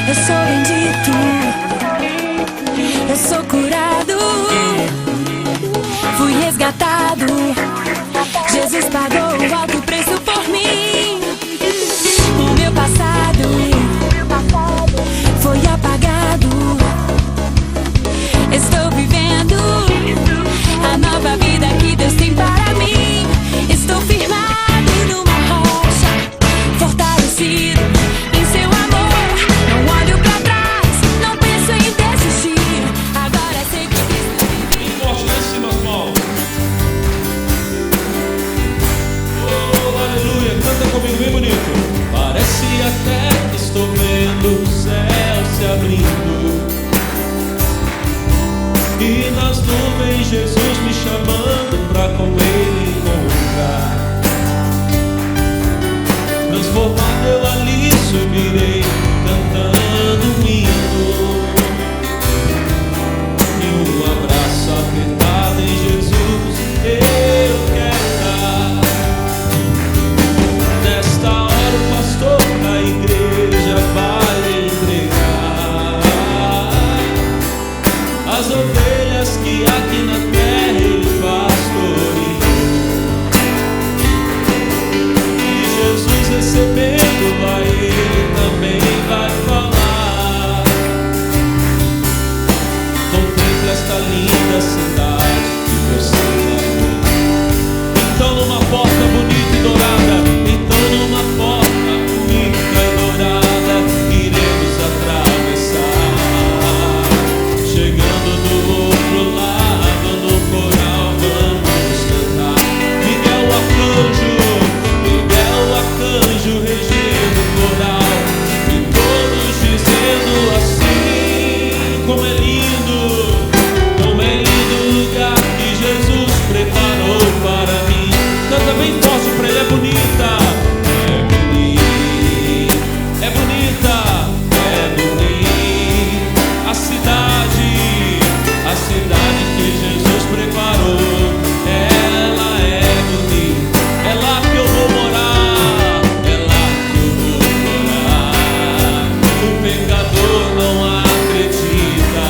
Eu sou bendito, eu sou curado, fui resgatado. Jesus pagou o alto preço por mim. O meu passado foi apagado. Estou vivendo a nova vida que Deus tem para mim. Estou firmado numa rocha, fortalecido em seu amor. Não olho pra trás, não penso em desistir. Agora sei que Cristo vive. Forte lá em cima as mãos. Oh, aleluia. Canta comigo bem bonito. Parece até que estou vendo o céu se abrindo, e nas nuvens Jesus me chamando pra com Ele encontrar. Transformado eu ali subirei, cantando um hino, e um abraço apertado em Jesus eu quero dar. Nesta hora o pastor da igreja vai entregar as ovelhas que aqui na terra ele pastoreou. E Jesus recebendo vai, ele também vai falar. Contemple esta linda cidade que você vai. Então numa porta bonita e dourada, então numa porta bonita e dourada, iremos atravessar. Chegando do outro lado, no coral vamos cantar. Miguel Arcanjo regendo o coral, e todos dizendo assim: como é lindo o lugar que Jesus preparou para mim. Canta bem forte pra ele, é bonita, é bonita, é bonita, é bonita a cidade que Jesus preparou. Ela é bonita, é lá que eu vou morar, é lá que eu vou morar. O pecador não acredita.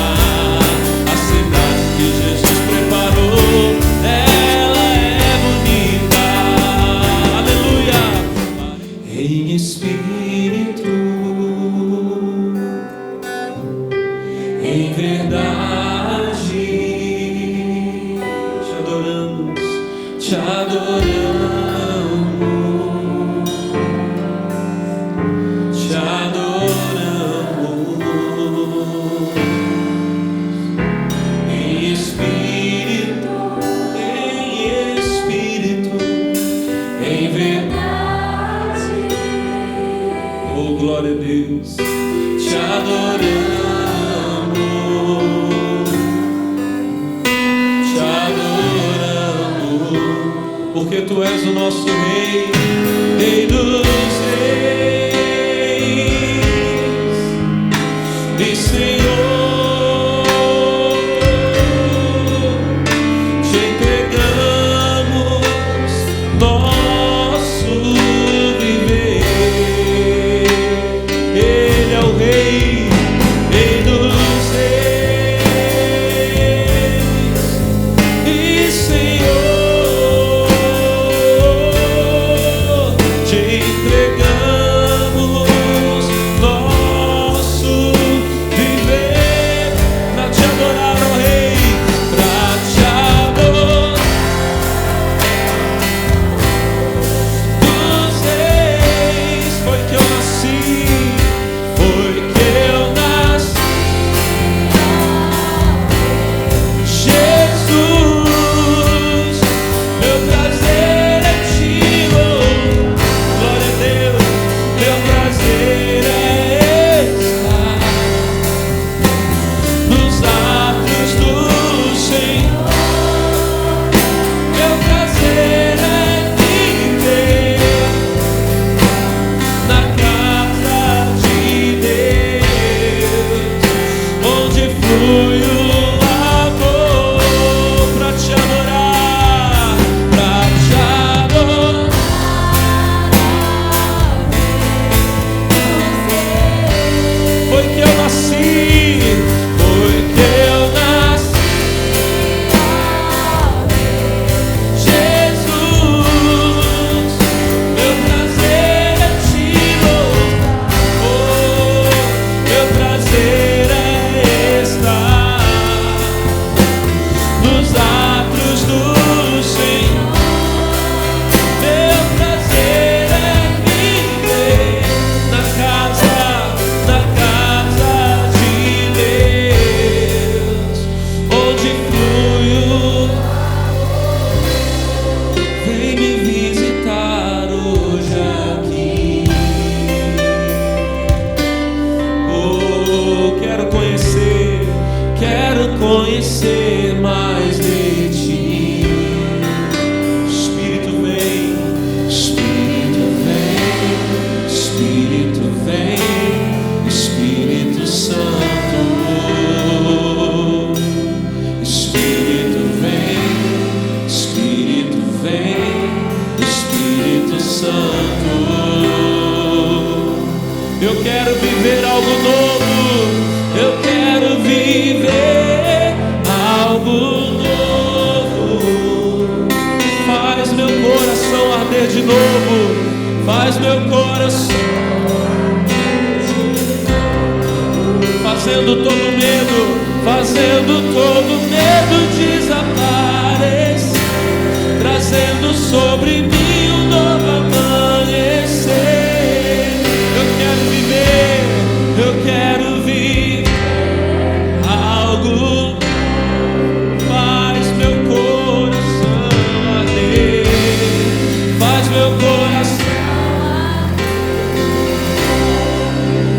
A cidade que Jesus preparou, ela é bonita, aleluia. Em espírito, em verdade, te adoramos, te adoramos, te adoramos. Em espírito, em verdade, oh glória a Deus, te adoramos. Porque tu és o nosso Rei, Rei dos Reis e Senhor. Te entregamos nosso viver. Ele é o Rei, Rei dos Reis e Senhor. Foi que eu quero conhecer mais de ti. Espírito vem, Espírito vem, Espírito vem, Espírito Santo. Espírito vem, Espírito vem, Espírito Santo. Eu quero viver algo novo, eu quero viver algo novo. Faz meu coração arder de novo, faz meu coração, fazendo todo medo desaparecer, trazendo sobre mim um novo amanhecer. Eu quero viver algo. Faz meu coração arder, faz meu coração.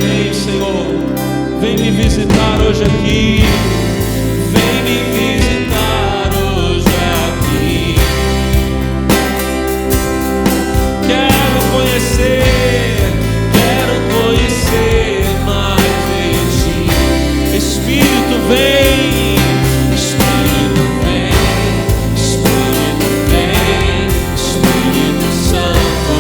Vem, Senhor, vem me visitar hoje aqui. Vem me visitar hoje aqui. Quero conhecer mais de ti. Espírito vem, Espírito vem, Espírito vem, Espírito Santo.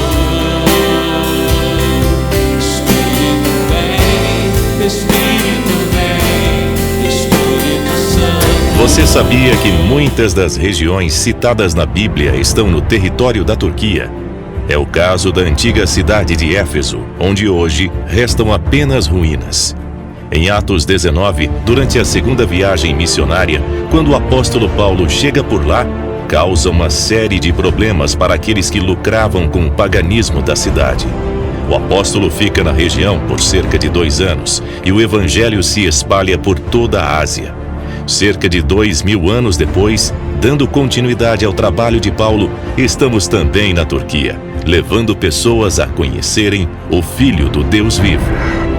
Espírito vem, Espírito vem, Espírito Santo. Você sabia que muitas das regiões citadas na Bíblia estão no território da Turquia? É o caso da antiga cidade de Éfeso, onde hoje restam apenas ruínas. Em Atos 19, durante a segunda viagem missionária, quando o apóstolo Paulo chega por lá, causa uma série de problemas para aqueles que lucravam com o paganismo da cidade. O apóstolo fica na região por cerca de 2 anos e o evangelho se espalha por toda a Ásia. Cerca de 2000 anos depois, dando continuidade ao trabalho de Paulo, estamos também na Turquia, levando pessoas a conhecerem o Filho do Deus vivo.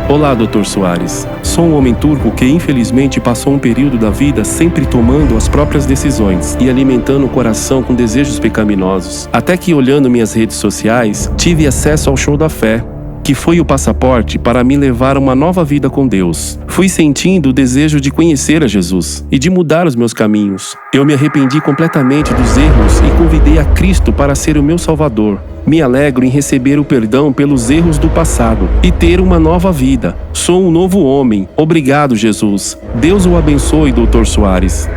Olá, Dr. Soares. Sou um homem turco que infelizmente passou um período da vida sempre tomando as próprias decisões e alimentando o coração com desejos pecaminosos. Até que, olhando minhas redes sociais, tive acesso ao Show da Fé, que foi o passaporte para me levar a uma nova vida com Deus. Fui sentindo o desejo de conhecer a Jesus e de mudar os meus caminhos. Eu me arrependi completamente dos erros e convidei a Cristo para ser o meu Salvador. Me alegro em receber o perdão pelos erros do passado e ter uma nova vida. Sou um novo homem. Obrigado, Jesus. Deus o abençoe, Dr. Soares.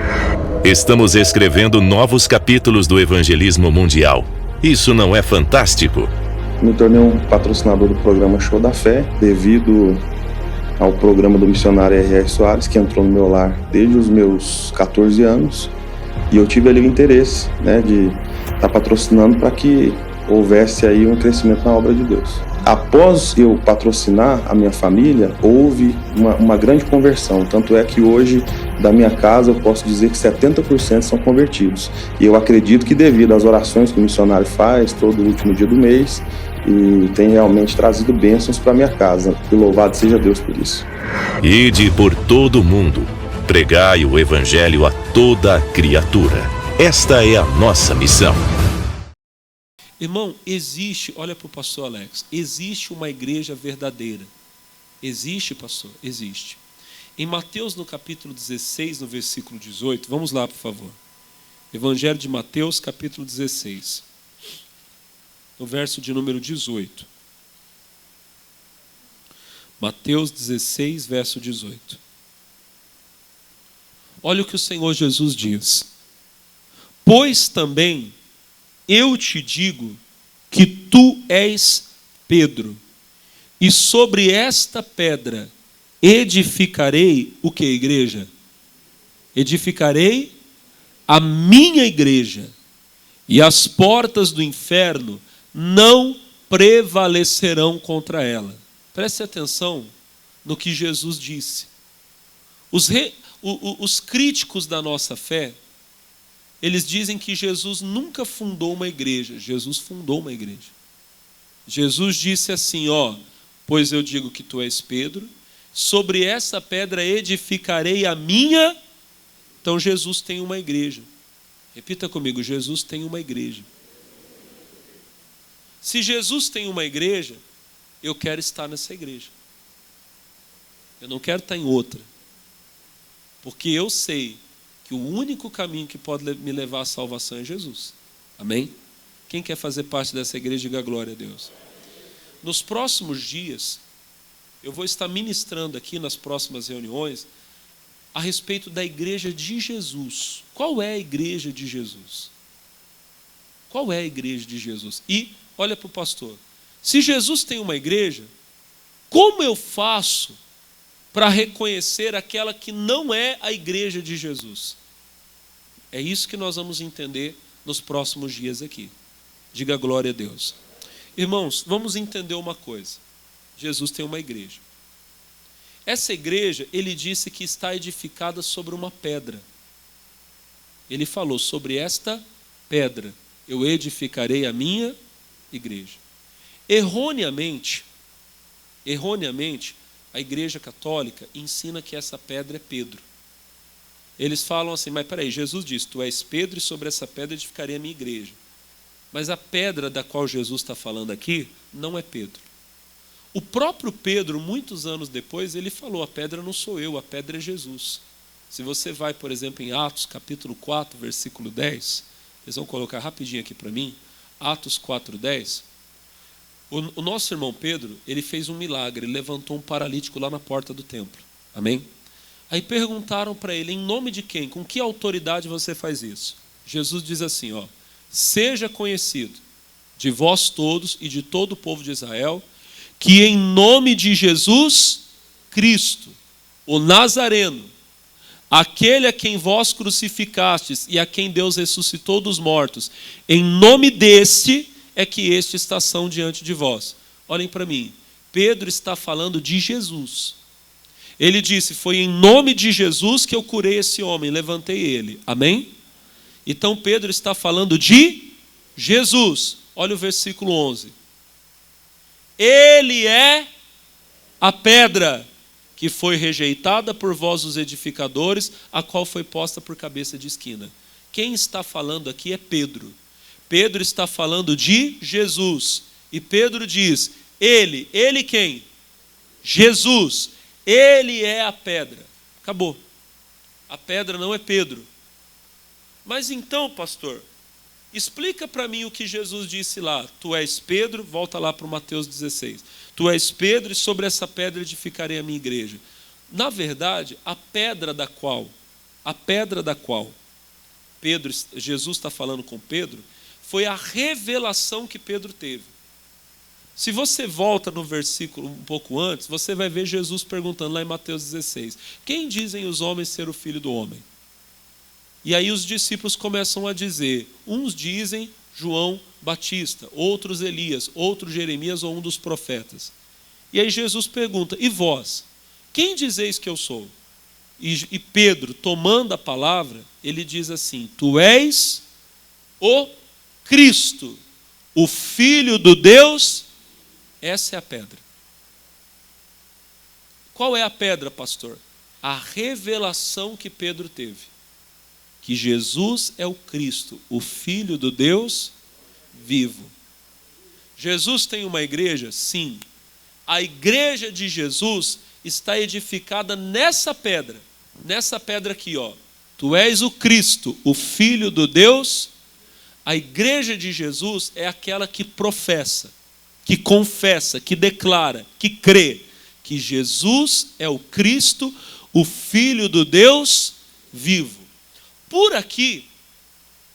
Estamos escrevendo novos capítulos do evangelismo mundial. Isso não é fantástico? Me tornei um patrocinador do programa Show da Fé, devido ao programa do missionário R.R. Soares, que entrou no meu lar desde os meus 14 anos. E eu tive ali o interesse, de estar patrocinando para que houvesse aí um crescimento na obra de Deus. Após eu patrocinar a minha família, houve uma grande conversão. Tanto é que hoje, da minha casa, eu posso dizer que 70% são convertidos. E eu acredito que devido às orações que o missionário faz todo último dia do mês, e tem realmente trazido bênçãos para minha casa. E louvado seja Deus por isso. Ide por todo o mundo, pregai o evangelho a toda a criatura. Esta é a nossa missão. Irmão, existe, olha para o pastor Alex, existe uma igreja verdadeira. Existe, pastor? Existe. Em Mateus, no capítulo 16, no versículo 18, vamos lá, por favor. Evangelho de Mateus, capítulo 16, no verso de número 18. Mateus 16, verso 18. Olha o que o Senhor Jesus diz. Pois também eu te digo que tu és Pedro, e sobre esta pedra edificarei o que, igreja? Edificarei a minha igreja, e as portas do inferno não prevalecerão contra ela. Preste atenção no que Jesus disse. Os críticos da nossa fé, eles dizem que Jesus nunca fundou uma igreja. Jesus fundou uma igreja. Jesus disse assim, pois eu digo que tu és Pedro, sobre essa pedra edificarei a minha. Então Jesus tem uma igreja. Repita comigo, Jesus tem uma igreja. Se Jesus tem uma igreja, eu quero estar nessa igreja. Eu não quero estar em outra. Porque eu sei que o único caminho que pode me levar à salvação é Jesus. Amém? Quem quer fazer parte dessa igreja, diga glória a Deus. Nos próximos dias, eu vou estar ministrando aqui nas próximas reuniões a respeito da igreja de Jesus. Qual é a igreja de Jesus? Qual é a igreja de Jesus? E, olha para o pastor, se Jesus tem uma igreja, como eu faço para reconhecer aquela que não é a igreja de Jesus? É isso que nós vamos entender nos próximos dias aqui. Diga glória a Deus. Irmãos, vamos entender uma coisa. Jesus tem uma igreja. Essa igreja, ele disse que está edificada sobre uma pedra. Ele falou, sobre esta pedra eu edificarei a minha igreja. Erroneamente, a igreja católica ensina que essa pedra é Pedro. Eles falam assim, mas peraí, Jesus disse, tu és Pedro e sobre essa pedra edificarei a minha igreja. Mas a pedra da qual Jesus está falando aqui não é Pedro. O próprio Pedro, muitos anos depois, ele falou, a pedra não sou eu, a pedra é Jesus. Se você vai, por exemplo, em Atos capítulo 4, versículo 10, eles vão colocar rapidinho aqui para mim, Atos 4, 10, o nosso irmão Pedro, ele fez um milagre, ele levantou um paralítico lá na porta do templo. Amém? Aí perguntaram para ele, em nome de quem? Com que autoridade você faz isso? Jesus diz assim, ó, seja conhecido de vós todos e de todo o povo de Israel, que em nome de Jesus Cristo, o Nazareno, aquele a quem vós crucificastes e a quem Deus ressuscitou dos mortos, em nome deste é que este está ação diante de vós. Olhem para mim, Pedro está falando de Jesus. Ele disse, foi em nome de Jesus que eu curei esse homem, levantei ele. Amém? Então Pedro está falando de Jesus. Olha o versículo 11. Ele é a pedra que foi rejeitada por vós os edificadores, a qual foi posta por cabeça de esquina. Quem está falando aqui é Pedro. Pedro está falando de Jesus. E Pedro diz, ele quem? Jesus. Ele é a pedra. Acabou. A pedra não é Pedro. Mas então, pastor, explica para mim o que Jesus disse lá. Tu és Pedro, volta lá para o Mateus 16. Tu és Pedro e sobre essa pedra edificarei a minha igreja. Na verdade, a pedra da qual Jesus está falando com Pedro, foi a revelação que Pedro teve. Se você volta no versículo um pouco antes, você vai ver Jesus perguntando lá em Mateus 16, quem dizem os homens ser o Filho do Homem? E aí os discípulos começam a dizer, uns dizem João Batista, outros Elias, outros Jeremias ou um dos profetas. E aí Jesus pergunta, e vós, quem dizeis que eu sou? E Pedro, tomando a palavra, ele diz assim, tu és o Cristo, o Filho do Deus. Essa é a pedra. Qual é a pedra, pastor? A revelação que Pedro teve. Que Jesus é o Cristo, o Filho do Deus vivo. Jesus tem uma igreja? Sim. A igreja de Jesus está edificada nessa pedra aqui, ó. Tu és o Cristo, o Filho do Deus. A igreja de Jesus é aquela que professa, que confessa, que declara, que crê que Jesus é o Cristo, o Filho do Deus vivo. Por aqui,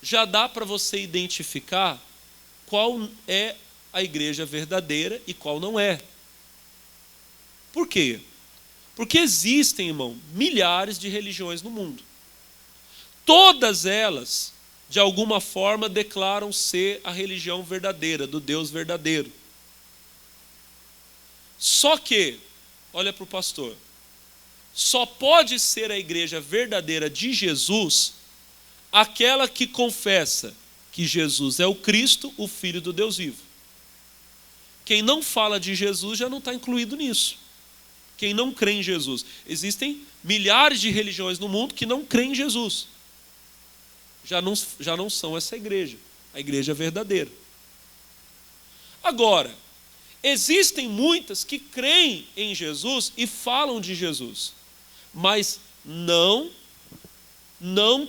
já dá para você identificar qual é a igreja verdadeira e qual não é. Por quê? Porque existem, irmão, milhares de religiões no mundo. Todas elas, de alguma forma, declaram ser a religião verdadeira, do Deus verdadeiro. Só que, olha para o pastor, só pode ser a igreja verdadeira de Jesus aquela que confessa que Jesus é o Cristo, o Filho do Deus vivo. Quem não fala de Jesus já não está incluído nisso. quem não crê em Jesus. Existem milhares de religiões no mundo que não creem em Jesus. Já não são essa igreja, a igreja verdadeira. Agora, existem muitas que creem em Jesus e falam de Jesus, mas não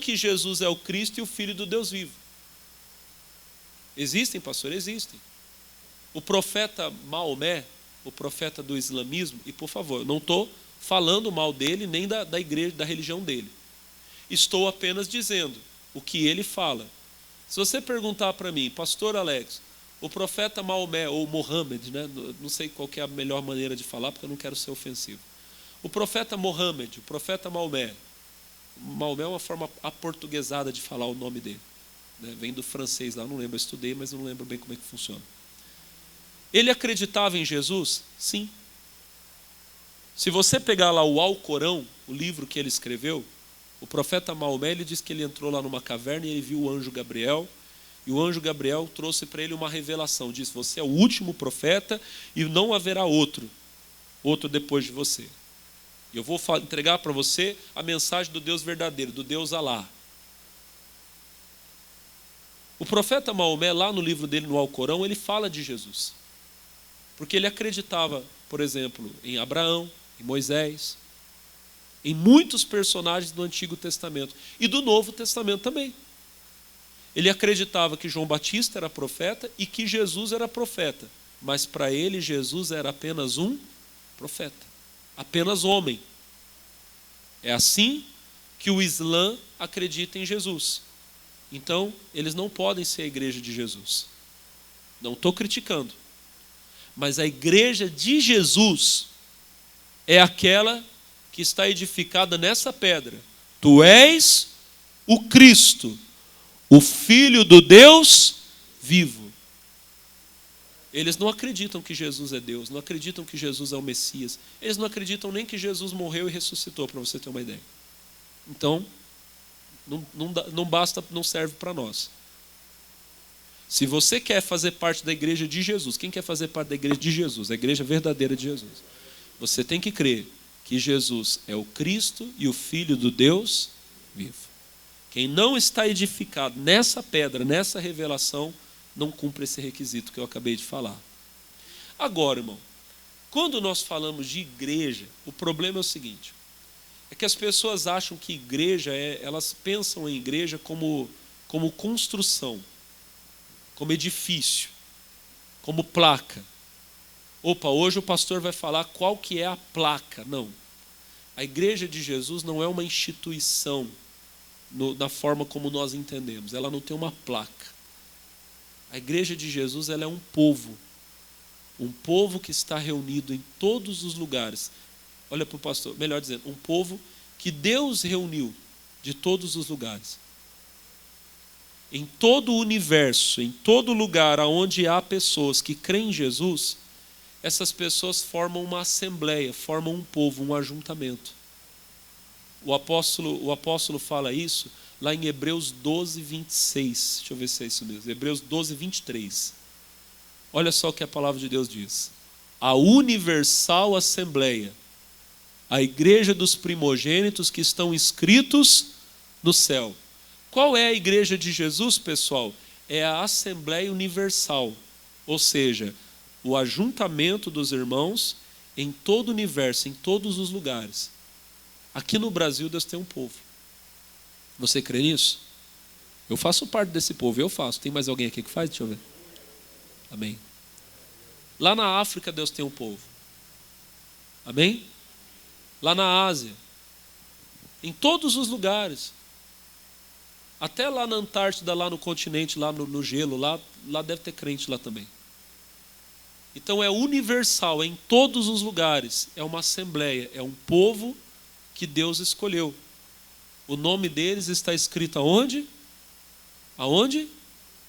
que Jesus é o Cristo e o Filho do Deus vivo. Existem, pastor? Existem. O profeta Maomé, o profeta do islamismo, e por favor, não estou falando mal dele nem da igreja, da religião dele. Estou apenas dizendo o que ele fala. Se você perguntar para mim, pastor Alex, o profeta Maomé, ou Mohammed, né? Não sei qual que é a melhor maneira de falar, porque eu não quero ser ofensivo. O profeta Mohammed, o profeta Maomé. Maomé é uma forma aportuguesada de falar o nome dele, né? Vem do francês lá, não lembro, eu estudei, mas não lembro bem como é que funciona. Ele acreditava em Jesus? Sim. Se você pegar lá o Alcorão, o livro que ele escreveu, o profeta Maomé, ele diz que ele entrou lá numa caverna e ele viu o anjo Gabriel, e o anjo Gabriel trouxe para ele uma revelação, disse: você é o último profeta e não haverá outro depois de você. E eu vou entregar para você a mensagem do Deus verdadeiro, do Deus Alá. O profeta Maomé, lá no livro dele, no Alcorão, ele fala de Jesus. Porque ele acreditava, por exemplo, em Abraão, em Moisés, em muitos personagens do Antigo Testamento e do Novo Testamento também. Ele acreditava que João Batista era profeta e que Jesus era profeta, mas para ele Jesus era apenas um profeta, apenas homem. É assim que o Islã acredita em Jesus. Então, eles não podem ser a igreja de Jesus. Não estou criticando. Mas a igreja de Jesus é aquela que está edificada nessa pedra. Tu és o Cristo, o Filho do Deus vivo. Eles não acreditam que Jesus é Deus, não acreditam que Jesus é o Messias. Eles não acreditam nem que Jesus morreu e ressuscitou, para você ter uma ideia. Então, não basta, não serve para nós. Se você quer fazer parte da igreja de Jesus, quem quer fazer parte da igreja de Jesus, a igreja verdadeira de Jesus, você tem que crer que Jesus é o Cristo e o Filho do Deus vivo. Quem não está edificado nessa pedra, nessa revelação, não cumpre esse requisito que eu acabei de falar. Agora, irmão, quando nós falamos de igreja, o problema é o seguinte, é que as pessoas acham que igreja, elas pensam em igreja como construção, como edifício, como placa. Opa, hoje o pastor vai falar qual que é a placa. Não. A igreja de Jesus não é uma instituição na forma como nós entendemos. Ela não tem uma placa. A igreja de Jesus, ela é um povo que está reunido em todos os lugares. Olha para o pastor, melhor dizendo, um povo que Deus reuniu de todos os lugares. Em todo o universo, em todo lugar onde há pessoas que creem em Jesus, essas pessoas formam uma assembleia, formam um povo, um ajuntamento. O apóstolo fala isso lá em Hebreus 12, 26. Deixa eu ver se é isso mesmo. Hebreus 12, 23. Olha só o que a palavra de Deus diz. A universal assembleia, a igreja dos primogênitos que estão inscritos no céu. Qual é a igreja de Jesus, pessoal? É a Assembleia Universal, ou seja, o ajuntamento dos irmãos em todo o universo, em todos os lugares. Aqui no Brasil, Deus tem um povo. Você crê nisso? Eu faço parte desse povo, eu faço. Tem mais alguém aqui que faz? Deixa eu ver. Amém. Lá na África, Deus tem um povo. Amém? Lá na Ásia. Em todos os lugares. Até lá na Antártida, lá no continente, lá no gelo, lá deve ter crente lá também. Então é universal, é em todos os lugares. É uma assembleia, é um povo que Deus escolheu. O nome deles está escrito aonde? Aonde?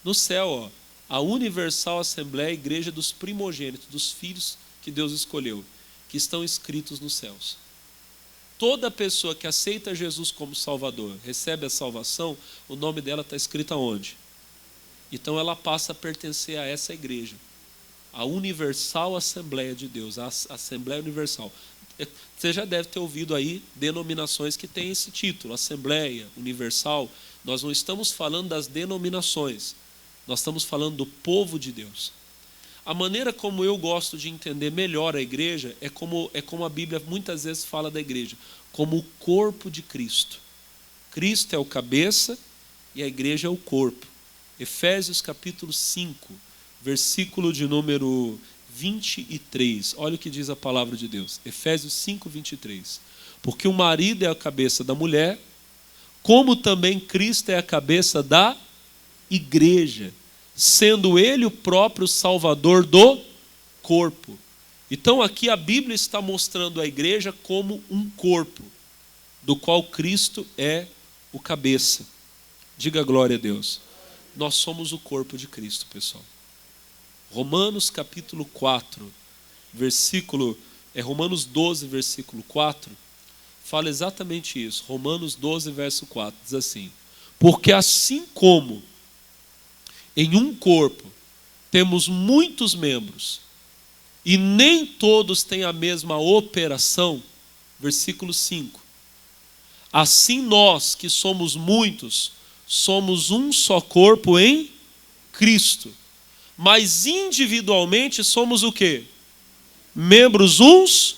No céu, ó. A universal assembleia, a igreja dos primogênitos, dos filhos que Deus escolheu, que estão escritos nos céus. Toda pessoa que aceita Jesus como Salvador, recebe a salvação, o nome dela está escrito aonde? Então ela passa a pertencer a essa igreja, a universal Assembleia de Deus, a Assembleia Universal. Você já deve ter ouvido aí denominações que têm esse título, Assembleia Universal. Nós não estamos falando das denominações, nós estamos falando do povo de Deus. A maneira como eu gosto de entender melhor a igreja é como a Bíblia muitas vezes fala da igreja, como o corpo de Cristo. Cristo é o cabeça e a igreja é o corpo. Efésios capítulo 5, versículo de número 23. Olha o que diz a palavra de Deus. Efésios 5, 23. Porque o marido é a cabeça da mulher, como também Cristo é a cabeça da igreja, sendo ele o próprio Salvador do corpo. Então aqui a Bíblia está mostrando a igreja como um corpo, do qual Cristo é o cabeça. Diga glória a Deus. Nós somos o corpo de Cristo, pessoal. Romanos capítulo 4, Romanos 12, versículo 4, fala exatamente isso. Romanos 12, verso 4, diz assim: porque assim como em um corpo temos muitos membros, e nem todos têm a mesma operação, versículo 5, assim nós que somos muitos, somos um só corpo em Cristo, mas individualmente somos o quê? Membros uns.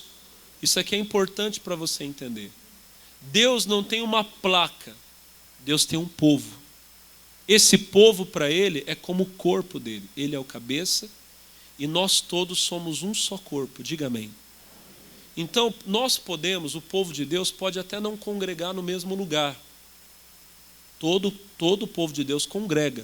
Isso aqui é importante para você entender. Deus não tem uma placa, Deus tem um povo. Esse povo para ele é como o corpo dele. Ele é o cabeça e nós todos somos um só corpo. Diga amém. Então nós podemos, o povo de Deus pode até não congregar no mesmo lugar. Todo o povo de Deus congrega.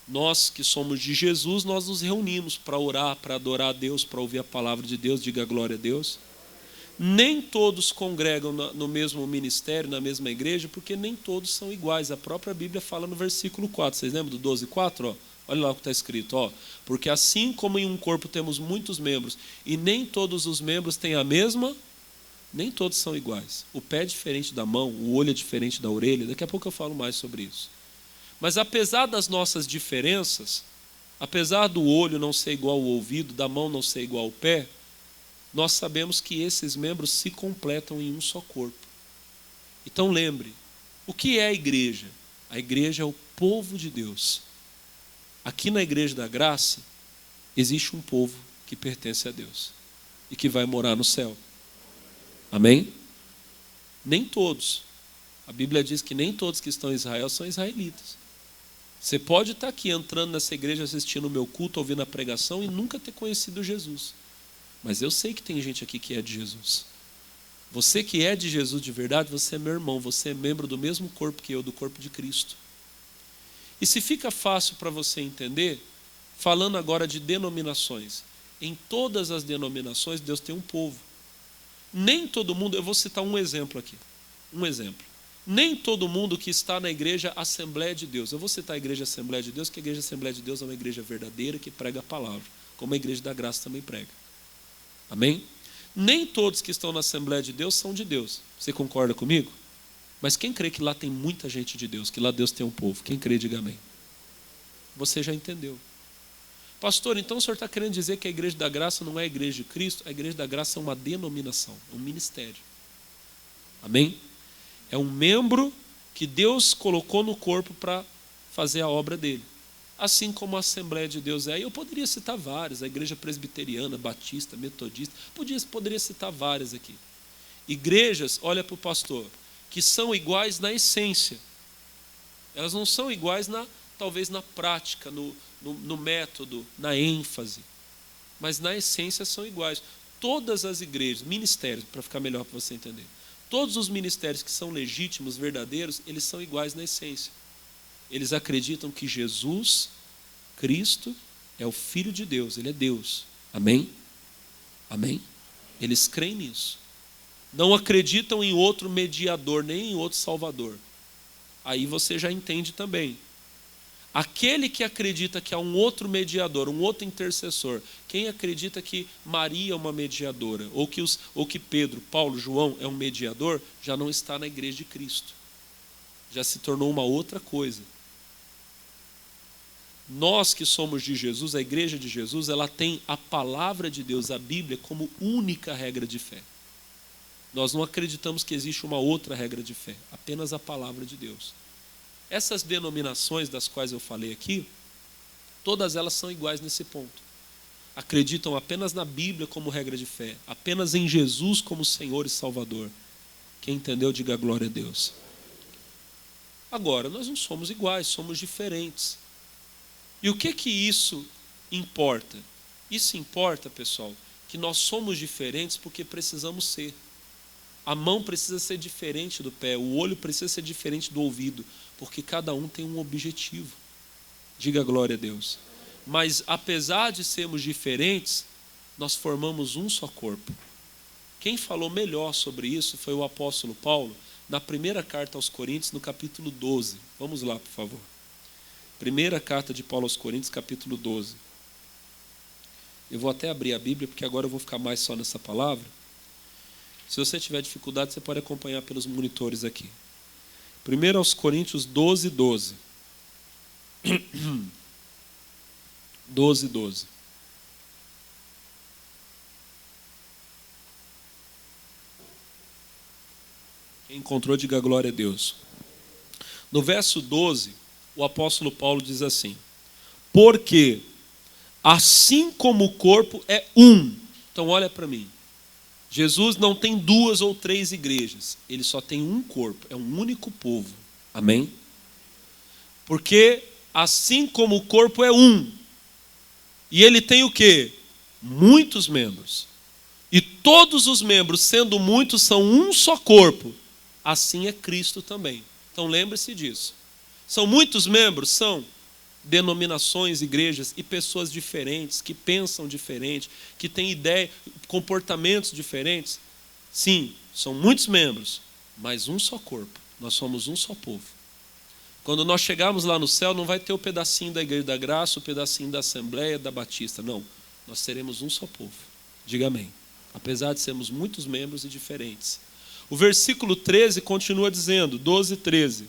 Nós que somos de Jesus, nós nos reunimos para orar, para adorar a Deus, para ouvir a palavra de Deus. Diga glória a Deus. Nem todos congregam no mesmo ministério, na mesma igreja, porque nem todos são iguais. A própria Bíblia fala no versículo 4. Vocês lembram do 12, 4? Olha lá o que está escrito. Porque assim como em um corpo temos muitos membros, e nem todos os membros têm a mesma, nem todos são iguais. O pé é diferente da mão, o olho é diferente da orelha. Daqui a pouco eu falo mais sobre isso. Mas apesar das nossas diferenças, apesar do olho não ser igual ao ouvido, da mão não ser igual ao pé, nós sabemos que esses membros se completam em um só corpo. Então lembre, o que é a igreja? A igreja é o povo de Deus. Aqui na Igreja da Graça, existe um povo que pertence a Deus e que vai morar no céu. Amém? Nem todos. A Bíblia diz que nem todos que estão em Israel são israelitas. Você pode estar aqui entrando nessa igreja, assistindo o meu culto, ouvindo a pregação e nunca ter conhecido Jesus. Mas eu sei que tem gente aqui que é de Jesus. Você que é de Jesus de verdade, você é meu irmão, você é membro do mesmo corpo que eu, do corpo de Cristo. E se fica fácil para você entender, falando agora de denominações, em todas as denominações Deus tem um povo. Nem todo mundo, eu vou citar um exemplo aqui, nem todo mundo que está na igreja Assembleia de Deus, eu vou citar a igreja Assembleia de Deus, que a igreja Assembleia de Deus é uma igreja verdadeira que prega a palavra, como a igreja da Graça também prega. Amém? Nem todos que estão na Assembleia de Deus são de Deus. Você concorda comigo? Mas quem crê que lá tem muita gente de Deus, que lá Deus tem um povo? Quem crê, diga amém. Você já entendeu. Pastor, então o senhor está querendo dizer que a Igreja da Graça não é a Igreja de Cristo? A Igreja da Graça é uma denominação, é um ministério. Amém? É um membro que Deus colocou no corpo para fazer a obra dele. Assim como a Assembleia de Deus é. Eu poderia citar várias, a Igreja Presbiteriana, Batista, Metodista, poderia citar várias aqui. Igrejas, olha para o pastor, que são iguais na essência. Elas não são iguais talvez na prática, no método, na ênfase. Mas na essência são iguais. Todas as igrejas, ministérios, para ficar melhor para você entender. Todos os ministérios que são legítimos, verdadeiros, eles são iguais na essência. Eles acreditam que Jesus, Cristo, é o Filho de Deus, Ele é Deus. Amém? Amém? Eles creem nisso. Não acreditam em outro mediador, nem em outro salvador. Aí você já entende também. Aquele que acredita que há um outro mediador, um outro intercessor, quem acredita que Maria é uma mediadora, ou que Pedro, Paulo, João é um mediador, já não está na igreja de Cristo. Já se tornou uma outra coisa. Nós que somos de Jesus, a igreja de Jesus, ela tem a palavra de Deus, a Bíblia, como única regra de fé. Nós não acreditamos que existe uma outra regra de fé, apenas a palavra de Deus. Essas denominações das quais eu falei aqui, todas elas são iguais nesse ponto. Acreditam apenas na Bíblia como regra de fé, apenas em Jesus como Senhor e Salvador. Quem entendeu, diga glória a Deus. Agora, nós não somos iguais, somos diferentes. E o que isso importa? Isso importa, pessoal, que nós somos diferentes porque precisamos ser. A mão precisa ser diferente do pé, o olho precisa ser diferente do ouvido, porque cada um tem um objetivo. Diga glória a Deus. Mas apesar de sermos diferentes, nós formamos um só corpo. Quem falou melhor sobre isso foi o apóstolo Paulo, na primeira carta aos Coríntios, no capítulo 12. Vamos lá, por favor. Primeira carta de Paulo aos Coríntios, capítulo 12. Eu vou até abrir a Bíblia, porque agora eu vou ficar mais só nessa palavra. Se você tiver dificuldade, você pode acompanhar pelos monitores aqui. 1 aos Coríntios 12, 12. 12, 12. Quem encontrou, diga glória a Deus. No verso 12, o apóstolo Paulo diz assim: porque assim como o corpo é um. Então olha para mim. Jesus não tem 2 ou 3 igrejas. Ele só tem um corpo. É um único povo. Amém? Porque assim como o corpo é um. E ele tem o quê? Muitos membros. E todos os membros, sendo muitos, são um só corpo. Assim é Cristo também. Então lembre-se disso. São muitos membros? São denominações, igrejas e pessoas diferentes, que pensam diferente, que têm ideia, comportamentos diferentes. Sim, são muitos membros, mas um só corpo. Nós somos um só povo. Quando nós chegarmos lá no céu, não vai ter o pedacinho da Igreja da Graça, o pedacinho da Assembleia, da Batista. Não, nós seremos um só povo. Diga amém. Apesar de sermos muitos membros e diferentes. O versículo 13 continua dizendo, 12, 13.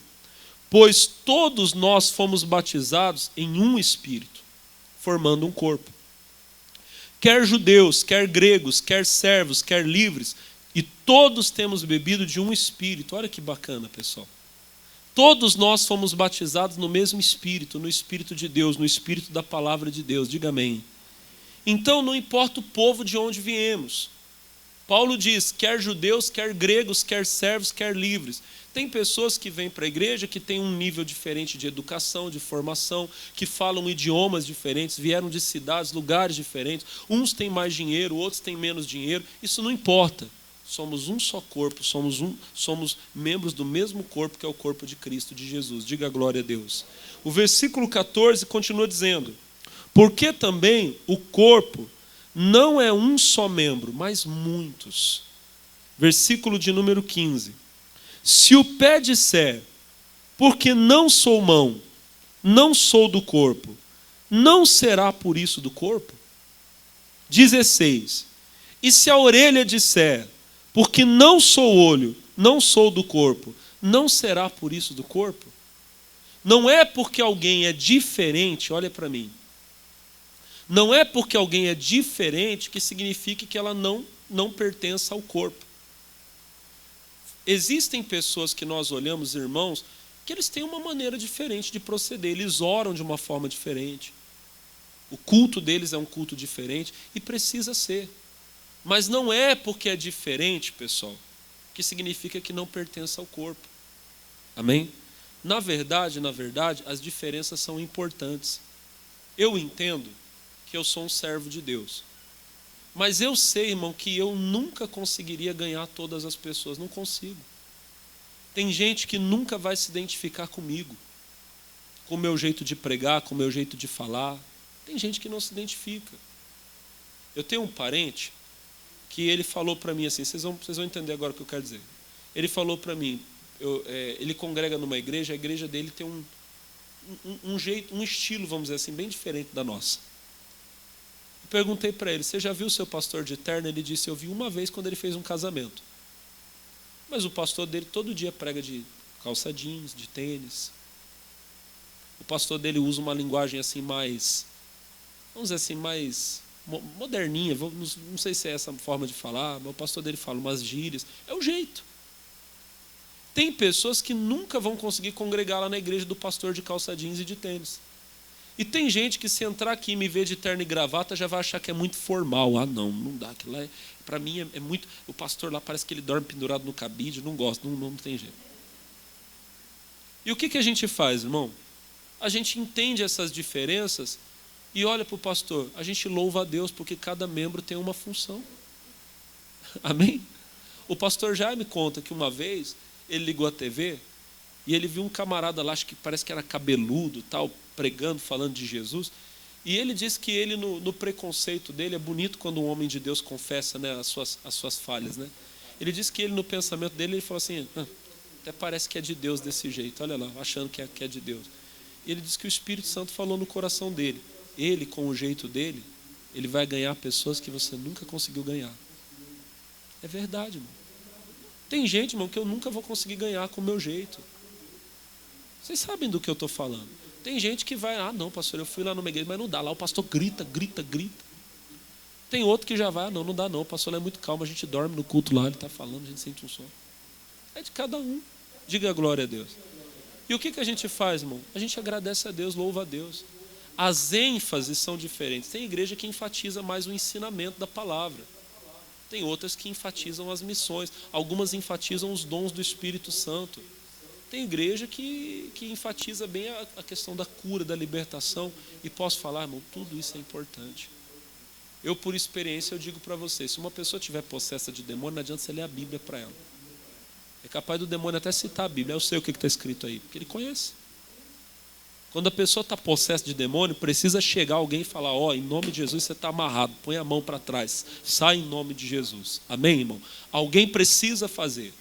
Pois todos nós fomos batizados em um Espírito, formando um corpo. Quer judeus, quer gregos, quer servos, quer livres, e todos temos bebido de um Espírito. Olha que bacana, pessoal. Todos nós fomos batizados no mesmo Espírito, no Espírito de Deus, no Espírito da palavra de Deus. Diga amém. Então não importa o povo de onde viemos. Paulo diz, quer judeus, quer gregos, quer servos, quer livres. Tem pessoas que vêm para a igreja que têm um nível diferente de educação, de formação, que falam idiomas diferentes, vieram de cidades, lugares diferentes. Uns têm mais dinheiro, outros têm menos dinheiro. Isso não importa. Somos um só corpo, somos membros do mesmo corpo, que é o corpo de Cristo, de Jesus. Diga glória a Deus. O versículo 14 continua dizendo, porque também o corpo não é um só membro, mas muitos. Versículo de número 15. Se o pé disser, porque não sou mão, não sou do corpo, não será por isso do corpo? 16. E se a orelha disser, porque não sou olho, não sou do corpo, não será por isso do corpo? Não é porque alguém é diferente, olha para mim. Não é porque alguém é diferente que significa que ela não pertence ao corpo. Existem pessoas que nós olhamos, irmãos, que eles têm uma maneira diferente de proceder. Eles oram de uma forma diferente. O culto deles é um culto diferente e precisa ser. Mas não é porque é diferente, pessoal, que significa que não pertence ao corpo. Amém? Na verdade, as diferenças são importantes. Eu entendo que eu sou um servo de Deus. Mas eu sei, irmão, que eu nunca conseguiria ganhar todas as pessoas. Não consigo. Tem gente que nunca vai se identificar comigo, com o meu jeito de pregar, com o meu jeito de falar. Tem gente que não se identifica. Eu tenho um parente que ele falou para mim assim, vocês vão entender agora o que eu quero dizer. Ele falou para mim, ele congrega numa igreja, a igreja dele tem um jeito, um estilo, vamos dizer assim, bem diferente da nossa. Eu perguntei para ele, você já viu o seu pastor de terno? Ele disse, eu vi uma vez quando ele fez um casamento. Mas o pastor dele todo dia prega de calça jeans, de tênis. O pastor dele usa uma linguagem assim mais, vamos dizer assim, mais moderninha, não sei se é essa forma de falar, mas o pastor dele fala umas gírias, é o jeito. Tem pessoas que nunca vão conseguir congregar lá na igreja do pastor de calça jeans e de tênis. E tem gente que se entrar aqui e me ver de terno e gravata já vai achar que é muito formal. Ah, não dá. Aquilo lá para mim é muito... O pastor lá parece que ele dorme pendurado no cabide, não gosto, não tem jeito. E o que a gente faz, irmão? A gente entende essas diferenças e olha para o pastor. A gente louva a Deus porque cada membro tem uma função. Amém? O pastor já me conta que uma vez ele ligou a TV e ele viu um camarada lá, acho que parece que era cabeludo, tal, pregando, falando de Jesus. E ele disse que ele, no preconceito dele, é bonito quando um homem de Deus confessa, né, as suas falhas. Né? Ele disse que ele, no pensamento dele, ele falou assim, até parece que é de Deus desse jeito, olha lá, achando que é de Deus. E ele disse que o Espírito Santo falou no coração dele. Ele, com o jeito dele, ele vai ganhar pessoas que você nunca conseguiu ganhar. É verdade, irmão. Tem gente, irmão, que eu nunca vou conseguir ganhar com o meu jeito. Vocês sabem do que eu estou falando. Tem gente que vai, não, pastor, eu fui lá numa igreja, mas não dá, lá o pastor grita. Tem outro que já vai, não dá não, o pastor lá é muito calmo, a gente dorme no culto lá, ele está falando, a gente sente um som. É de cada um. Diga glória a Deus. E o que a gente faz, irmão? A gente agradece a Deus, louva a Deus. As ênfases são diferentes. Tem igreja que enfatiza mais o ensinamento da palavra. Tem outras que enfatizam as missões. Algumas enfatizam os dons do Espírito Santo. Tem igreja que enfatiza bem a questão da cura, da libertação. E posso falar, irmão, tudo isso é importante. Eu, por experiência, eu digo para você, se uma pessoa tiver possessa de demônio, não adianta você ler a Bíblia para ela. É capaz do demônio até citar a Bíblia. Eu sei o que está escrito aí, porque ele conhece. Quando a pessoa está possessa de demônio, precisa chegar alguém e falar, em nome de Jesus você está amarrado, põe a mão para trás, sai em nome de Jesus. Amém, irmão? Alguém precisa fazer.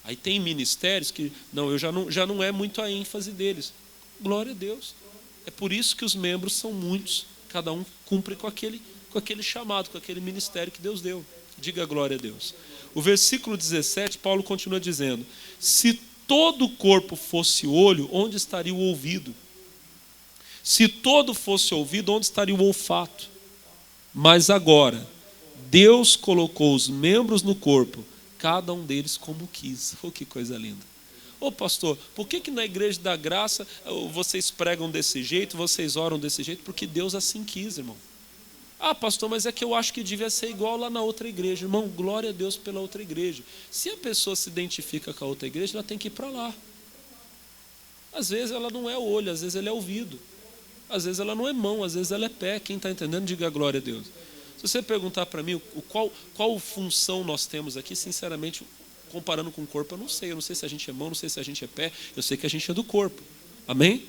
Aí tem ministérios que, já não é muito a ênfase deles. Glória a Deus. É por isso que os membros são muitos. Cada um cumpre com aquele chamado, com aquele ministério que Deus deu. Diga glória a Deus. O versículo 17, Paulo continua dizendo, se todo o corpo fosse olho, onde estaria o ouvido? Se todo fosse ouvido, onde estaria o olfato? Mas agora, Deus colocou os membros no corpo, cada um deles como quis. Que coisa linda. Pastor, por que na igreja da graça vocês pregam desse jeito, vocês oram desse jeito? Porque Deus assim quis, irmão. Pastor, mas é que eu acho que devia ser igual lá na outra igreja. Irmão, glória a Deus pela outra igreja. Se a pessoa se identifica com a outra igreja, ela tem que ir para lá. Às vezes ela não é olho, às vezes ela é ouvido. Às vezes ela não é mão, às vezes ela é pé. Quem está entendendo, diga glória a Deus. Se você perguntar para mim qual função nós temos aqui, sinceramente, comparando com o corpo, eu não sei se a gente é mão, não sei se a gente é pé, eu sei que a gente é do corpo. Amém?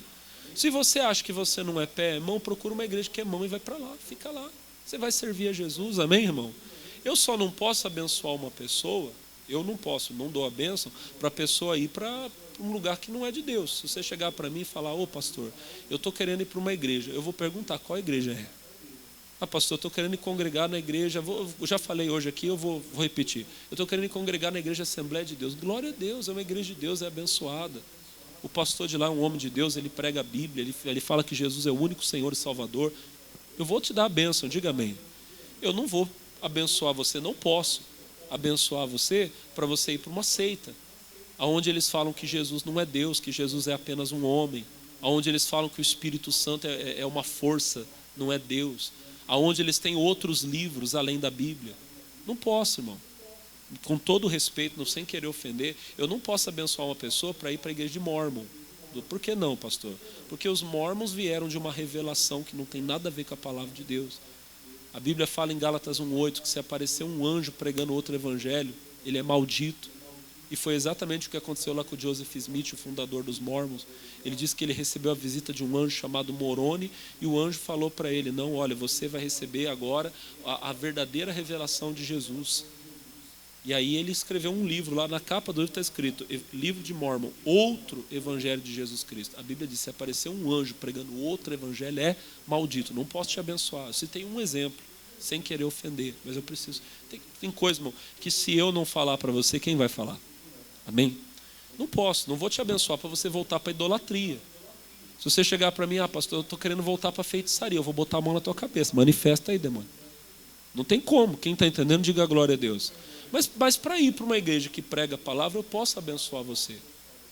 Se você acha que você não é pé, é mão, procura uma igreja que é mão e vai para lá, fica lá. Você vai servir a Jesus, amém, irmão? Eu só não posso abençoar uma pessoa, não dou a bênção para a pessoa ir para um lugar que não é de Deus. Se você chegar para mim e falar, pastor, eu estou querendo ir para uma igreja, eu vou perguntar qual igreja é. Pastor, eu estou querendo ir congregar na igreja, eu já falei hoje aqui, eu vou repetir. Eu estou querendo ir congregar na igreja Assembleia de Deus. Glória a Deus, é uma igreja de Deus, é abençoada. O pastor de lá é um homem de Deus, ele prega a Bíblia, ele fala que Jesus é o único Senhor e Salvador. Eu vou te dar a bênção, diga amém. Eu não vou abençoar você, não posso abençoar você para você ir para uma seita, onde eles falam que Jesus não é Deus, que Jesus é apenas um homem, onde eles falam que o Espírito Santo é uma força, não é Deus, onde eles têm outros livros além da Bíblia. Não posso, irmão. Com todo respeito, sem querer ofender, eu não posso abençoar uma pessoa para ir para a igreja de Mórmon. Por que não, pastor? Porque os Mórmons vieram de uma revelação que não tem nada a ver com a palavra de Deus. A Bíblia fala em Gálatas 1:8 que se aparecer um anjo pregando outro evangelho, ele é maldito. E foi exatamente o que aconteceu lá com o Joseph Smith, o fundador dos Mórmons. Ele disse que ele recebeu a visita de um anjo chamado Moroni, e o anjo falou para ele, não, olha, você vai receber agora a verdadeira revelação de Jesus. E aí ele escreveu um livro, lá na capa do livro está escrito, Livro de Mórmon, outro evangelho de Jesus Cristo. A Bíblia diz, se aparecer um anjo pregando outro evangelho, é maldito, não posso te abençoar. Eu citei um exemplo, sem querer ofender, mas eu preciso. Tem coisa, irmão, que se eu não falar para você, quem vai falar? Amém? Não posso, não vou te abençoar para você voltar para a idolatria. Se você chegar para mim, pastor, eu estou querendo voltar para a feitiçaria, eu vou botar a mão na tua cabeça. Manifesta aí, demônio. Não tem como. Quem está entendendo, diga glória a Deus. Mas para ir para uma igreja que prega a palavra, eu posso abençoar você.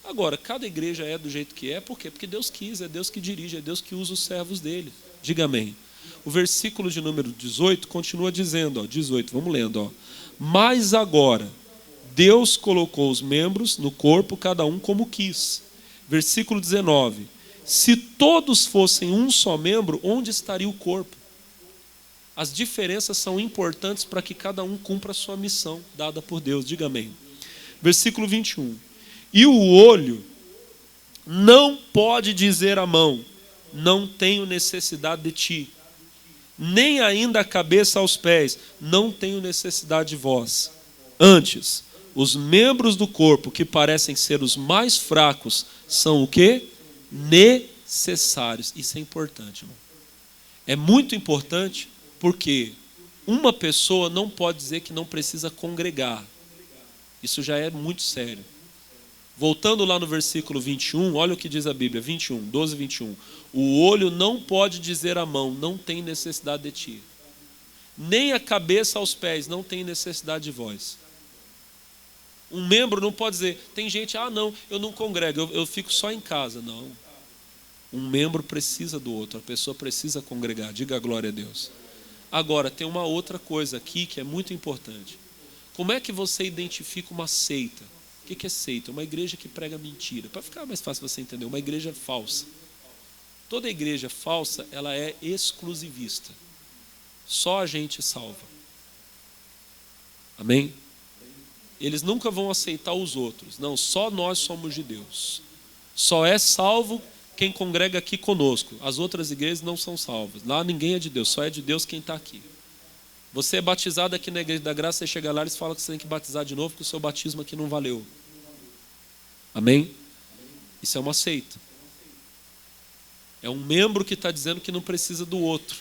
Agora, cada igreja é do jeito que é, por quê? Porque Deus quis, é Deus que dirige, é Deus que usa os servos dele. Diga amém. O versículo de número 18 continua dizendo, 18, vamos lendo. Mas agora, Deus colocou os membros no corpo, cada um como quis. Versículo 19. Se todos fossem um só membro, onde estaria o corpo? As diferenças são importantes para que cada um cumpra a sua missão dada por Deus. Diga amém. Versículo 21. E o olho não pode dizer à mão, não tenho necessidade de ti. Nem ainda a cabeça aos pés, não tenho necessidade de vós. Antes, os membros do corpo que parecem ser os mais fracos são o quê? Necessários. Isso é importante, irmão. É muito importante porque uma pessoa não pode dizer que não precisa congregar. Isso já é muito sério. Voltando lá no versículo 21, olha o que diz a Bíblia, 12, 21. O olho não pode dizer à mão, não tem necessidade de ti. Nem a cabeça aos pés, não tem necessidade de vós. Um membro não pode dizer, tem gente, não, eu não congrego, eu fico só em casa. Não. Um membro precisa do outro, a pessoa precisa congregar, diga a glória a Deus. Agora, tem uma outra coisa aqui que é muito importante. Como é que você identifica uma seita? O que é seita? Uma igreja que prega mentira. Para ficar mais fácil você entender, uma igreja falsa. Toda igreja falsa, ela é exclusivista. Só a gente salva. Amém? Eles nunca vão aceitar os outros. Não, só nós somos de Deus. Só é salvo quem congrega aqui conosco. As outras igrejas não são salvas. Lá ninguém é de Deus, só é de Deus quem está aqui. Você é batizado aqui na Igreja da Graça, você chega lá e eles falam que você tem que batizar de novo, porque o seu batismo aqui não valeu. Amém? Isso é uma seita. É um membro que está dizendo que não precisa do outro.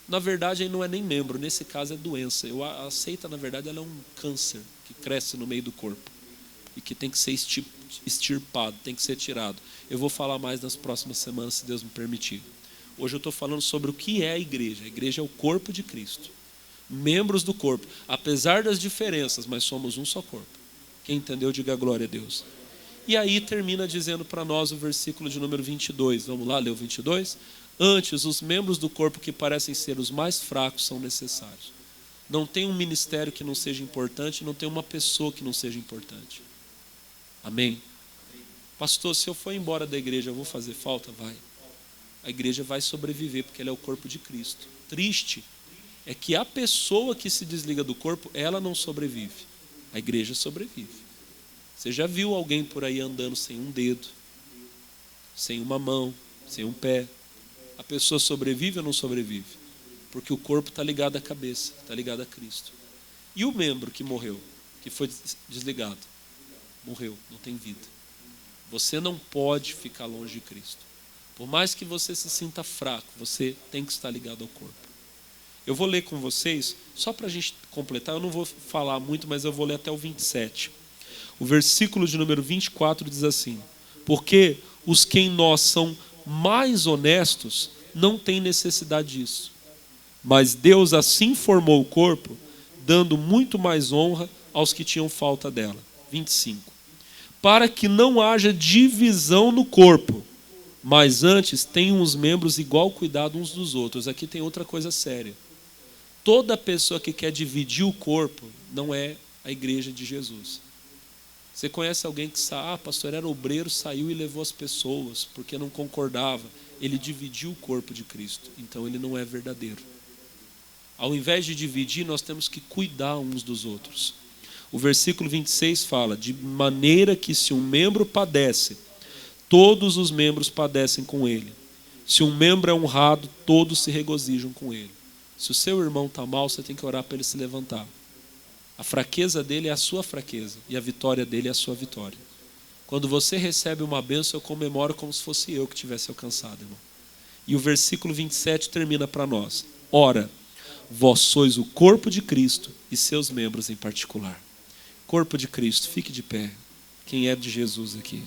Na verdade, ele não é nem membro, nesse caso é doença. A seita, na verdade, ela é um câncer que cresce no meio do corpo e que tem que ser extirpado, tem que ser tirado. Eu vou falar mais nas próximas semanas, se Deus me permitir. Hoje eu estou falando sobre o que é a igreja. A igreja é o corpo de Cristo. Membros do corpo, apesar das diferenças, mas somos um só corpo. Quem entendeu, diga glória a Deus. E aí termina dizendo para nós o versículo de número 22. Vamos lá ler o 22? Antes, os membros do corpo que parecem ser os mais fracos são necessários. Não tem um ministério que não seja importante, não tem uma pessoa que não seja importante. Amém? Pastor, se eu for embora da igreja, eu vou fazer falta? Vai. A igreja vai sobreviver, porque ela é o corpo de Cristo. Triste é que a pessoa que se desliga do corpo, ela não sobrevive. A igreja sobrevive. Você já viu alguém por aí andando sem um dedo, sem uma mão, sem um pé? A pessoa sobrevive ou não sobrevive? Porque o corpo está ligado à cabeça, está ligado a Cristo. E o membro que morreu, que foi desligado? Morreu, não tem vida. Você não pode ficar longe de Cristo. Por mais que você se sinta fraco, você tem que estar ligado ao corpo. Eu vou ler com vocês, só para a gente completar, eu não vou falar muito, mas eu vou ler até o 27. O versículo de número 24 diz assim: porque os que em nós são mais honestos não têm necessidade disso. Mas Deus assim formou o corpo, dando muito mais honra aos que tinham falta dela. 25. Para que não haja divisão no corpo, mas antes tenham os membros igual cuidado uns dos outros. Aqui tem outra coisa séria. Toda pessoa que quer dividir o corpo não é a igreja de Jesus. Você conhece alguém que pastor, era obreiro, saiu e levou as pessoas porque não concordava. Ele dividiu o corpo de Cristo, então ele não é verdadeiro. Ao invés de dividir, nós temos que cuidar uns dos outros. O versículo 26 fala: de maneira que se um membro padece, todos os membros padecem com ele. Se um membro é honrado, todos se regozijam com ele. Se o seu irmão está mal, você tem que orar para ele se levantar. A fraqueza dele é a sua fraqueza e a vitória dele é a sua vitória. Quando você recebe uma bênção, eu comemoro como se fosse eu que tivesse alcançado, irmão. E o versículo 27 termina para nós: ora, vós sois o corpo de Cristo e seus membros em particular. Corpo de Cristo, fique de pé. Quem é de Jesus aqui?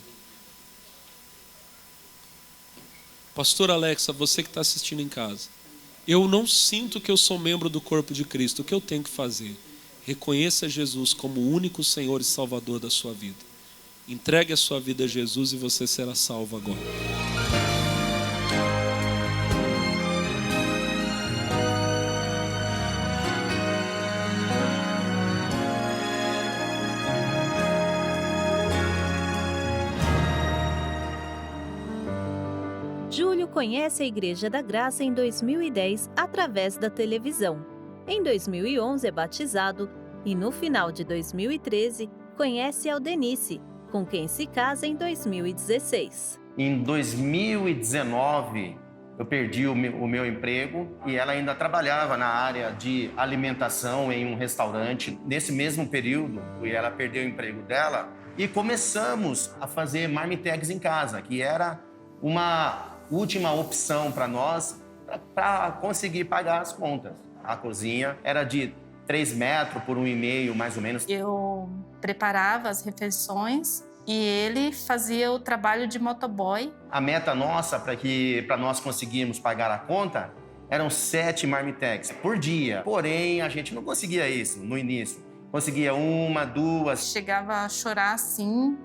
Pastor Alexa, você que está assistindo em casa, eu não sinto que eu sou membro do corpo de Cristo. O que eu tenho que fazer? Reconheça Jesus como o único Senhor e Salvador da sua vida. Entregue a sua vida a Jesus e você será salvo agora. Júlio conhece a Igreja da Graça em 2010 através da televisão. Em 2011 é batizado e no final de 2013 conhece Aldenice, com quem se casa em 2016. Em 2019 eu perdi o meu emprego e ela ainda trabalhava na área de alimentação em um restaurante. Nesse mesmo período, ela perdeu o emprego dela e começamos a fazer marmitex em casa, que era uma última opção para nós para conseguir pagar as contas. A cozinha era de 3 metros por 1,5, mais ou menos. Eu preparava as refeições e ele fazia o trabalho de motoboy. A meta nossa para nós conseguirmos pagar a conta eram 7 marmitex por dia. Porém, a gente não conseguia isso no início. Conseguia 1, 2. Chegava a chorar assim,